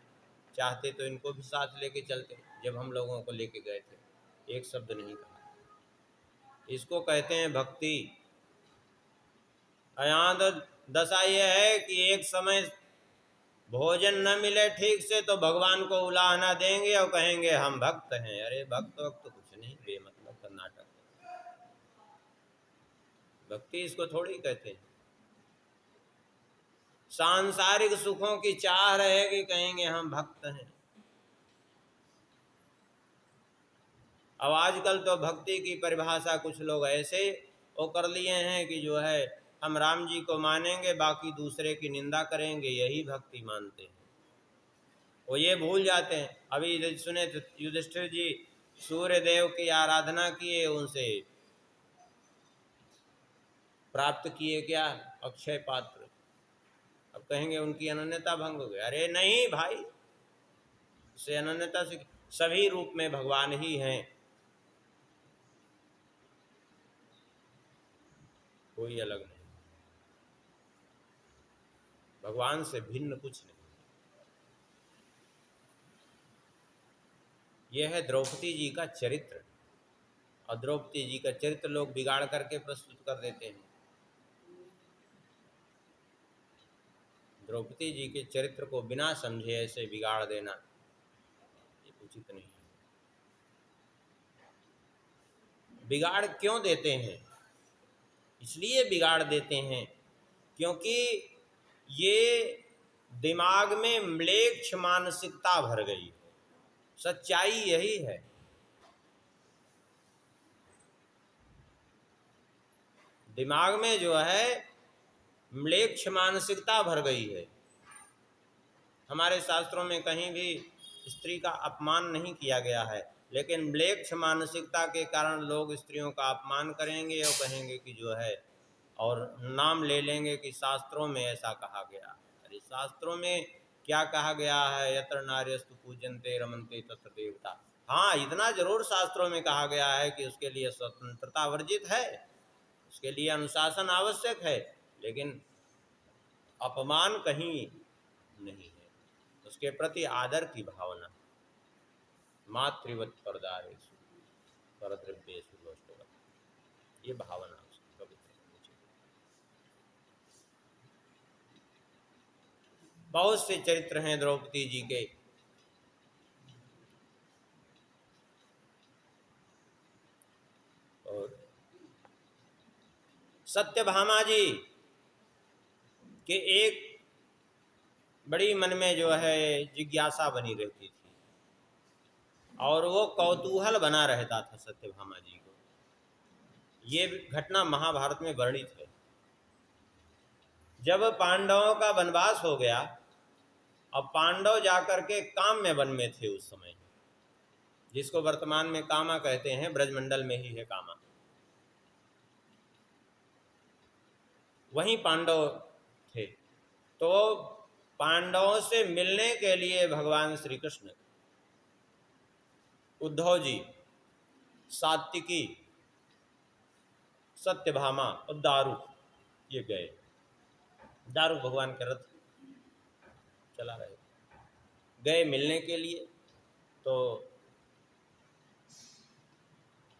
चाहते तो इनको भी साथ लेके चलते, जब हम लोगों को लेके गए थे। एक शब्द नहीं कहा। इसको कहते हैं भक्ति। यहाँ तो दशा यह है कि एक समय भोजन न मिले ठीक से तो भगवान को उलाहना देंगे और कहेंगे हम भक्त हैं। अरे भक्त वक्त तो कुछ नहीं, बेमतलब का नाटक। भक्ति इसको थोड़ी कहते हैं। सांसारिक सुखों की चाह रहेगी, कहेंगे हम भक्त हैं। अब आजकल तो भक्ति की परिभाषा कुछ लोग ऐसे वो कर लिए हैं कि जो है हम राम जी को मानेंगे, बाकी दूसरे की निंदा करेंगे, यही भक्ति मानते हैं। वो ये भूल जाते हैं। अभी सुने तो युधिष्ठिर जी सूर्य देव की आराधना किए, उनसे प्राप्त किए क्या? अक्षय पात्र। अब कहेंगे उनकी अनन्यता भंग हो गई। अरे नहीं भाई, उससे अनन्यता से सभी रूप में भगवान ही हैं, कोई अलग नहीं, भगवान से भिन्न कुछ नहीं। यह है द्रौपदी जी का चरित्र। और द्रौपदी जी का चरित्र लोग बिगाड़ करके प्रस्तुत कर देते हैं। द्रौपदी जी के चरित्र को बिना समझे ऐसे बिगाड़ देना ये उचित नहीं है। बिगाड़ क्यों देते हैं? इसलिए बिगाड़ देते हैं क्योंकि ये दिमाग में म्लेच्छ मानसिकता भर गई है। सच्चाई यही है। दिमाग में जो है म्लेच्छ मानसिकता भर गई है। हमारे शास्त्रों में कहीं भी स्त्री का अपमान नहीं किया गया है, लेकिन म्लेच्छ मानसिकता के कारण लोग स्त्रियों का अपमान करेंगे और कहेंगे कि जो है, और नाम ले लेंगे कि शास्त्रों में ऐसा कहा गया। अरे शास्त्रों में क्या कहा गया है? यत्र नार्यस्तु पूज्यन्ते रमन्ते तत्र देवता। हाँ, इतना जरूर शास्त्रों में कहा गया है कि उसके लिए स्वतंत्रता वर्जित है, उसके लिए अनुशासन आवश्यक है, लेकिन अपमान कहीं नहीं है। उसके प्रति आदर की भावना। मातृवत परदारेषु परद्रव्येषु लोष्टवत्, ये भावना उसकी पवित्र होनी चाहिए। बहुत से चरित्र हैं द्रौपदी जी के। और सत्यभामा जी के एक बड़ी मन में जो है जिज्ञासा बनी रहती थी, और वो कौतूहल बना रहता था सत्यभामा जी को। ये घटना महाभारत में वर्णित है। जब पांडवों का वनवास हो गया, अब पांडव जाकर के काम्य वन में थे उस समय, जिसको वर्तमान में कामा कहते हैं, ब्रजमंडल में ही है कामा। वहीं पांडव थे। तो पांडवों से मिलने के लिए भगवान श्री कृष्ण, उद्धव जी, सात्विकी, सत्यभामा और दारू, ये गए। दारू भगवान के रथ चला रहे गए मिलने के लिए। तो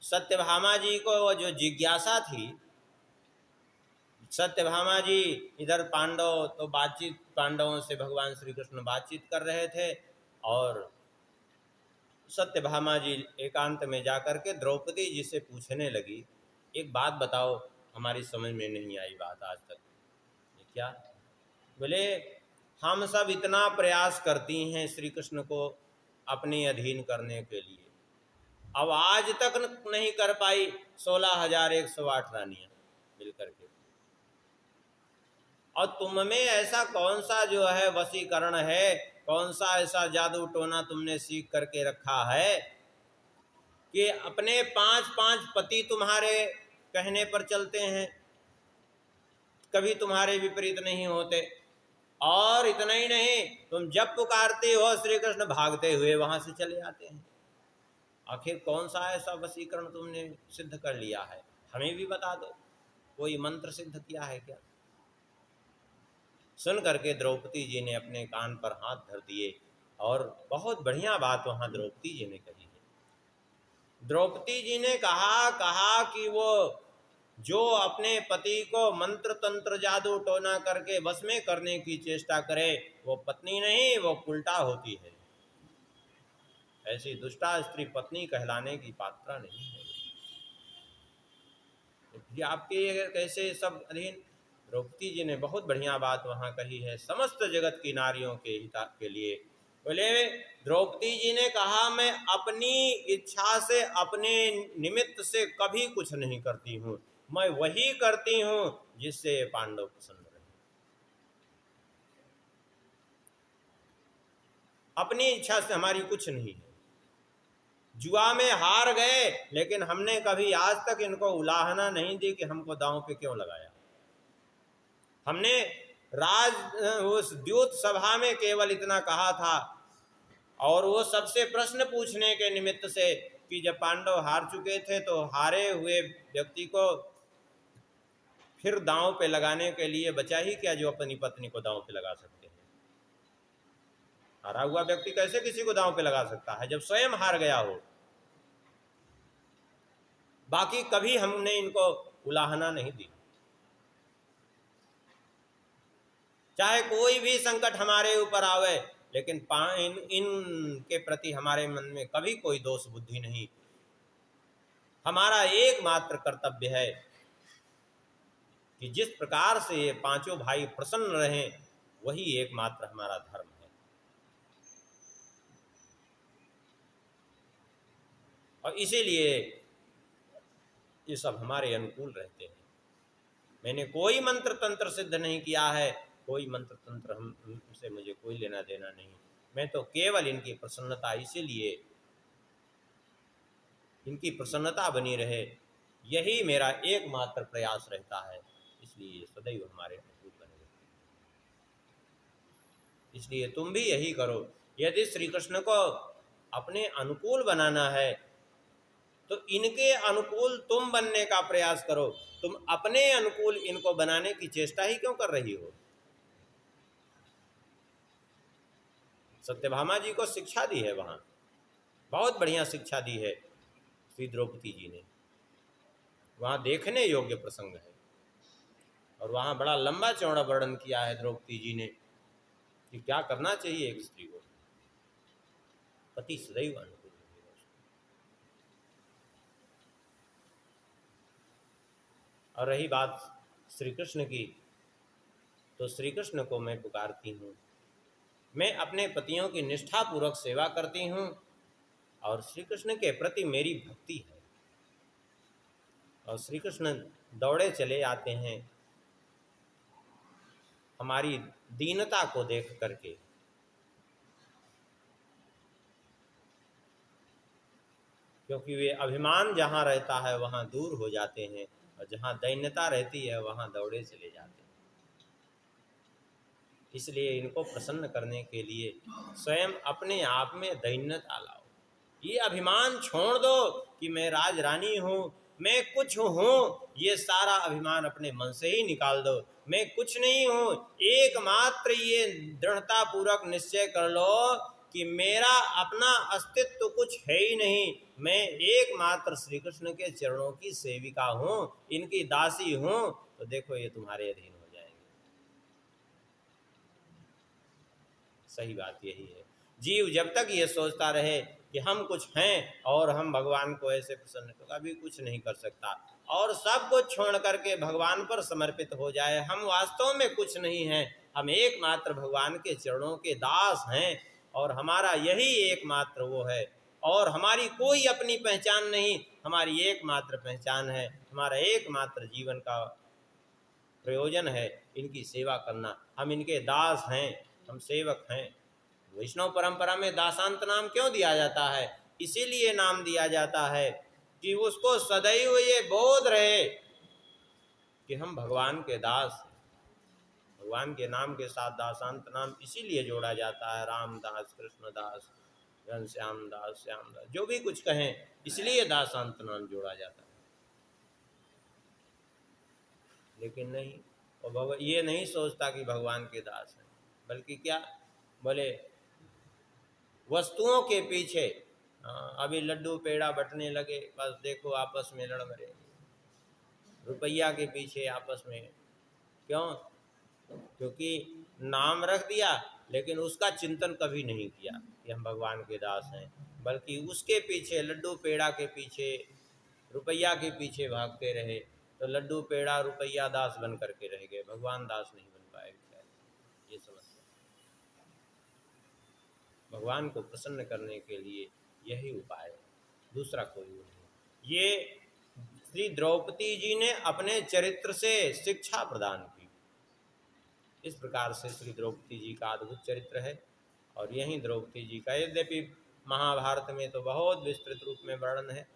सत्यभामा जी को वो जो जिज्ञासा थी, सत्यभामा जी इधर पांडव तो बातचीत, पांडवों से भगवान श्री कृष्ण बातचीत कर रहे थे, और सत्यभामा जी एकांत में जाकर के द्रौपदी जी से पूछने लगी, एक बात बताओ, हमारी समझ में नहीं आई बात आज तक। ये क्या? बोले हम सब इतना प्रयास करती हैं श्री कृष्ण को अपने अधीन करने के लिए, अब आज तक नहीं कर पाई 16,108 रानियां मिलकर के। और तुम में ऐसा कौन सा जो है वशीकरण है, कौन सा ऐसा जादू टोना तुमने सीख करके रखा है कि अपने 5-5 पति तुम्हारे कहने पर चलते हैं, कभी तुम्हारे विपरीत नहीं होते। और इतना ही नहीं, तुम जब पुकारते हो श्री कृष्ण भागते हुए वहां से चले आते हैं। आखिर कौन सा ऐसा वशीकरण तुमने सिद्ध कर लिया है? हमें भी बता दो, कोई मंत्र सिद्ध किया है क्या? सुन करके द्रौपदी जी ने अपने कान पर हाथ धर दिए, और बहुत बढ़िया बात वहां द्रौपदी जी ने कही है। द्रौपदी जी ने कहा कि वो जो अपने पति को मंत्र तंत्र जादू टोना करके वश में करने की चेष्टा करे, वो पत्नी नहीं, वो उल्टा होती है। ऐसी दुष्टा स्त्री पत्नी कहलाने की पात्र नहीं है। ये आपके कैसे सब अधीन? द्रौपदी जी ने बहुत बढ़िया बात वहाँ कही है, समस्त जगत की नारियों के हित के लिए। बोले द्रौपदी जी ने कहा, मैं अपनी इच्छा से, अपने निमित्त से कभी कुछ नहीं करती हूँ, मैं वही करती हूँ जिससे ये पांडव प्रसन्न रहे। अपनी इच्छा से हमारी कुछ नहीं है। जुआ में हार गए, लेकिन हमने कभी आज तक इनको उलाहना नहीं दी कि हमको दांव पे क्यों लगाया। हमने उस द्यूत सभा में केवल इतना कहा था, और वो सबसे प्रश्न पूछने के निमित्त से कि जब पांडव हार चुके थे तो हारे हुए व्यक्ति को फिर दांव पे लगाने के लिए बचा ही क्या जो अपनी पत्नी को दांव पे लगा सकते हैं। हारा हुआ व्यक्ति कैसे किसी को दांव पे लगा सकता है जब स्वयं हार गया हो। बाकी कभी हमने इनको उलाहना नहीं दी। चाहे कोई भी संकट हमारे ऊपर आवे, लेकिन इनके प्रति हमारे मन में कभी कोई दोष बुद्धि नहीं। हमारा एकमात्र कर्तव्य है कि जिस प्रकार से ये पांचों भाई प्रसन्न रहें, वही एकमात्र हमारा धर्म है। और इसीलिए ये सब हमारे अनुकूल रहते हैं। मैंने कोई मंत्र तंत्र सिद्ध नहीं किया है, कोई मंत्र तंत्र हमसे मुझे कोई लेना देना नहीं। मैं तो केवल इनकी प्रसन्नता, इसीलिए इनकी प्रसन्नता बनी रहे, यही मेरा एकमात्र प्रयास रहता है। इसलिए सदैव हमारे अनुकूल बने रहते। इसलिए तुम भी यही करो। यदि श्री कृष्ण को अपने अनुकूल बनाना है तो इनके अनुकूल तुम बनने का प्रयास करो। तुम अपने अनुकूल इनको बनाने की चेष्टा ही क्यों कर रही हो? सत्यभामा जी को शिक्षा दी है, वहाँ बहुत बढ़िया शिक्षा दी है श्री द्रौपदी जी ने। वहाँ देखने योग्य प्रसंग है, और वहाँ बड़ा लंबा चौड़ा वर्णन किया है द्रौपदी जी ने कि क्या करना चाहिए एक स्त्री को। पति सदैव अनुकूल रहेगा उसको। और रही बात श्री कृष्ण की, तो श्री कृष्ण को मैं पुकारती हूँ। मैं अपने पतियों की निष्ठापूर्वक सेवा करती हूँ, और श्री कृष्ण के प्रति मेरी भक्ति है। और श्री कृष्ण दौड़े चले आते हैं हमारी दीनता को देख करके। क्योंकि वे अभिमान जहाँ रहता है वहाँ दूर हो जाते हैं, और जहाँ दैन्यता रहती है वहाँ दौड़े चले जाते हैं। इसलिए इनको प्रसन्न करने के लिए स्वयं अपने आप में दैन्यता लाओ। ये अभिमान छोड़ दो कि मैं राज रानी हूँ, मैं कुछ हूँ, ये सारा अभिमान अपने मन से ही निकाल दो। मैं कुछ नहीं हूँ, एकमात्र ये दृढ़ता पूर्वक निश्चय कर लो कि मेरा अपना अस्तित्व कुछ है ही नहीं। मैं एकमात्र श्री कृष्ण के चरणों की सेविका हूँ, इनकी दासी हूँ। तो देखो ये तुम्हारे अधीन हो जाएंगे। सही बात यही है। जीव जब तक ये सोचता रहे कि हम कुछ हैं और हम भगवान को ऐसे प्रसन्न, तो कभी कुछ नहीं कर सकता। और सब कुछ छोड़ करके भगवान पर समर्पित हो जाए। हम वास्तव में कुछ नहीं हैं, हम एकमात्र भगवान के चरणों के दास हैं, और हमारा यही एकमात्र वो है। और हमारी कोई अपनी पहचान नहीं, हमारी एकमात्र पहचान है, हमारा एकमात्र जीवन का प्रयोजन है इनकी सेवा करना। हम इनके दास हैं, हम सेवक हैं। वैष्णव परंपरा में दासांत नाम क्यों दिया जाता है? इसीलिए नाम दिया जाता है कि उसको सदैव ये बोध रहे कि हम भगवान के दास। भगवान के नाम के साथ दासांत नाम इसीलिए जोड़ा जाता है। रामदास, कृष्णदास, घनश्याम दास, श्यामदास, जो भी कुछ कहें, इसलिए दासांत नाम जोड़ा जाता है। लेकिन नहीं, और ये नहीं सोचता कि भगवान के दास हैं, बल्कि क्या बोले, वस्तुओं के पीछे। अभी लड्डू पेड़ा बटने लगे, बस देखो आपस में लड़ मरे। रुपया के पीछे आपस में क्यों? क्योंकि नाम रख दिया, लेकिन उसका चिंतन कभी नहीं किया कि हम भगवान के दास हैं, बल्कि उसके पीछे, लड्डू पेड़ा के पीछे, रुपया के पीछे भागते रहे। तो लड्डू पेड़ा रुपया दास बन करके रह गए, भगवान दास नहीं बन पाए। ये समस्या। भगवान को प्रसन्न करने के लिए यही उपाय है, दूसरा कोई नहीं। ये श्री द्रौपदी जी ने अपने चरित्र से शिक्षा प्रदान की। इस प्रकार से श्री द्रौपदी जी का अद्भुत चरित्र है। और यही द्रौपदी जी का, यद्यपि महाभारत में तो बहुत विस्तृत रूप में वर्णन है,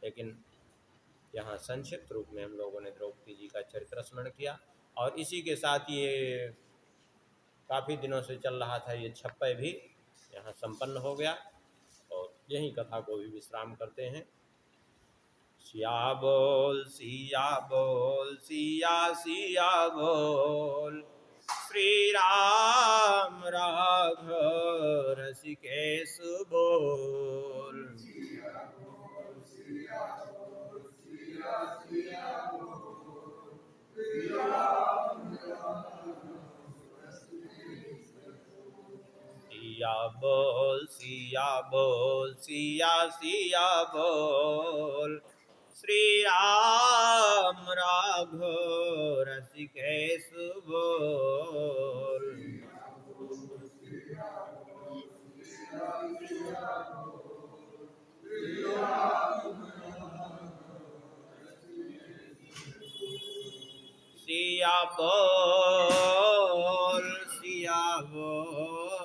लेकिन यहाँ संक्षिप्त रूप में हम लोगों ने द्रौपदी जी का चरित्र स्मरण किया। और इसी के साथ ये काफ़ी दिनों से चल रहा था ये छप्पय भी यहाँ संपन्न हो गया। और यही कथा को भी विश्राम करते हैं। सिया बोल सिया बोल सिया सिया बोल, श्री राम राघव रसिकेश बोल। सिया बोल सिया बोल सिया सिया बोल, श्री राम राघव रसिकेश बोल। सिया बोल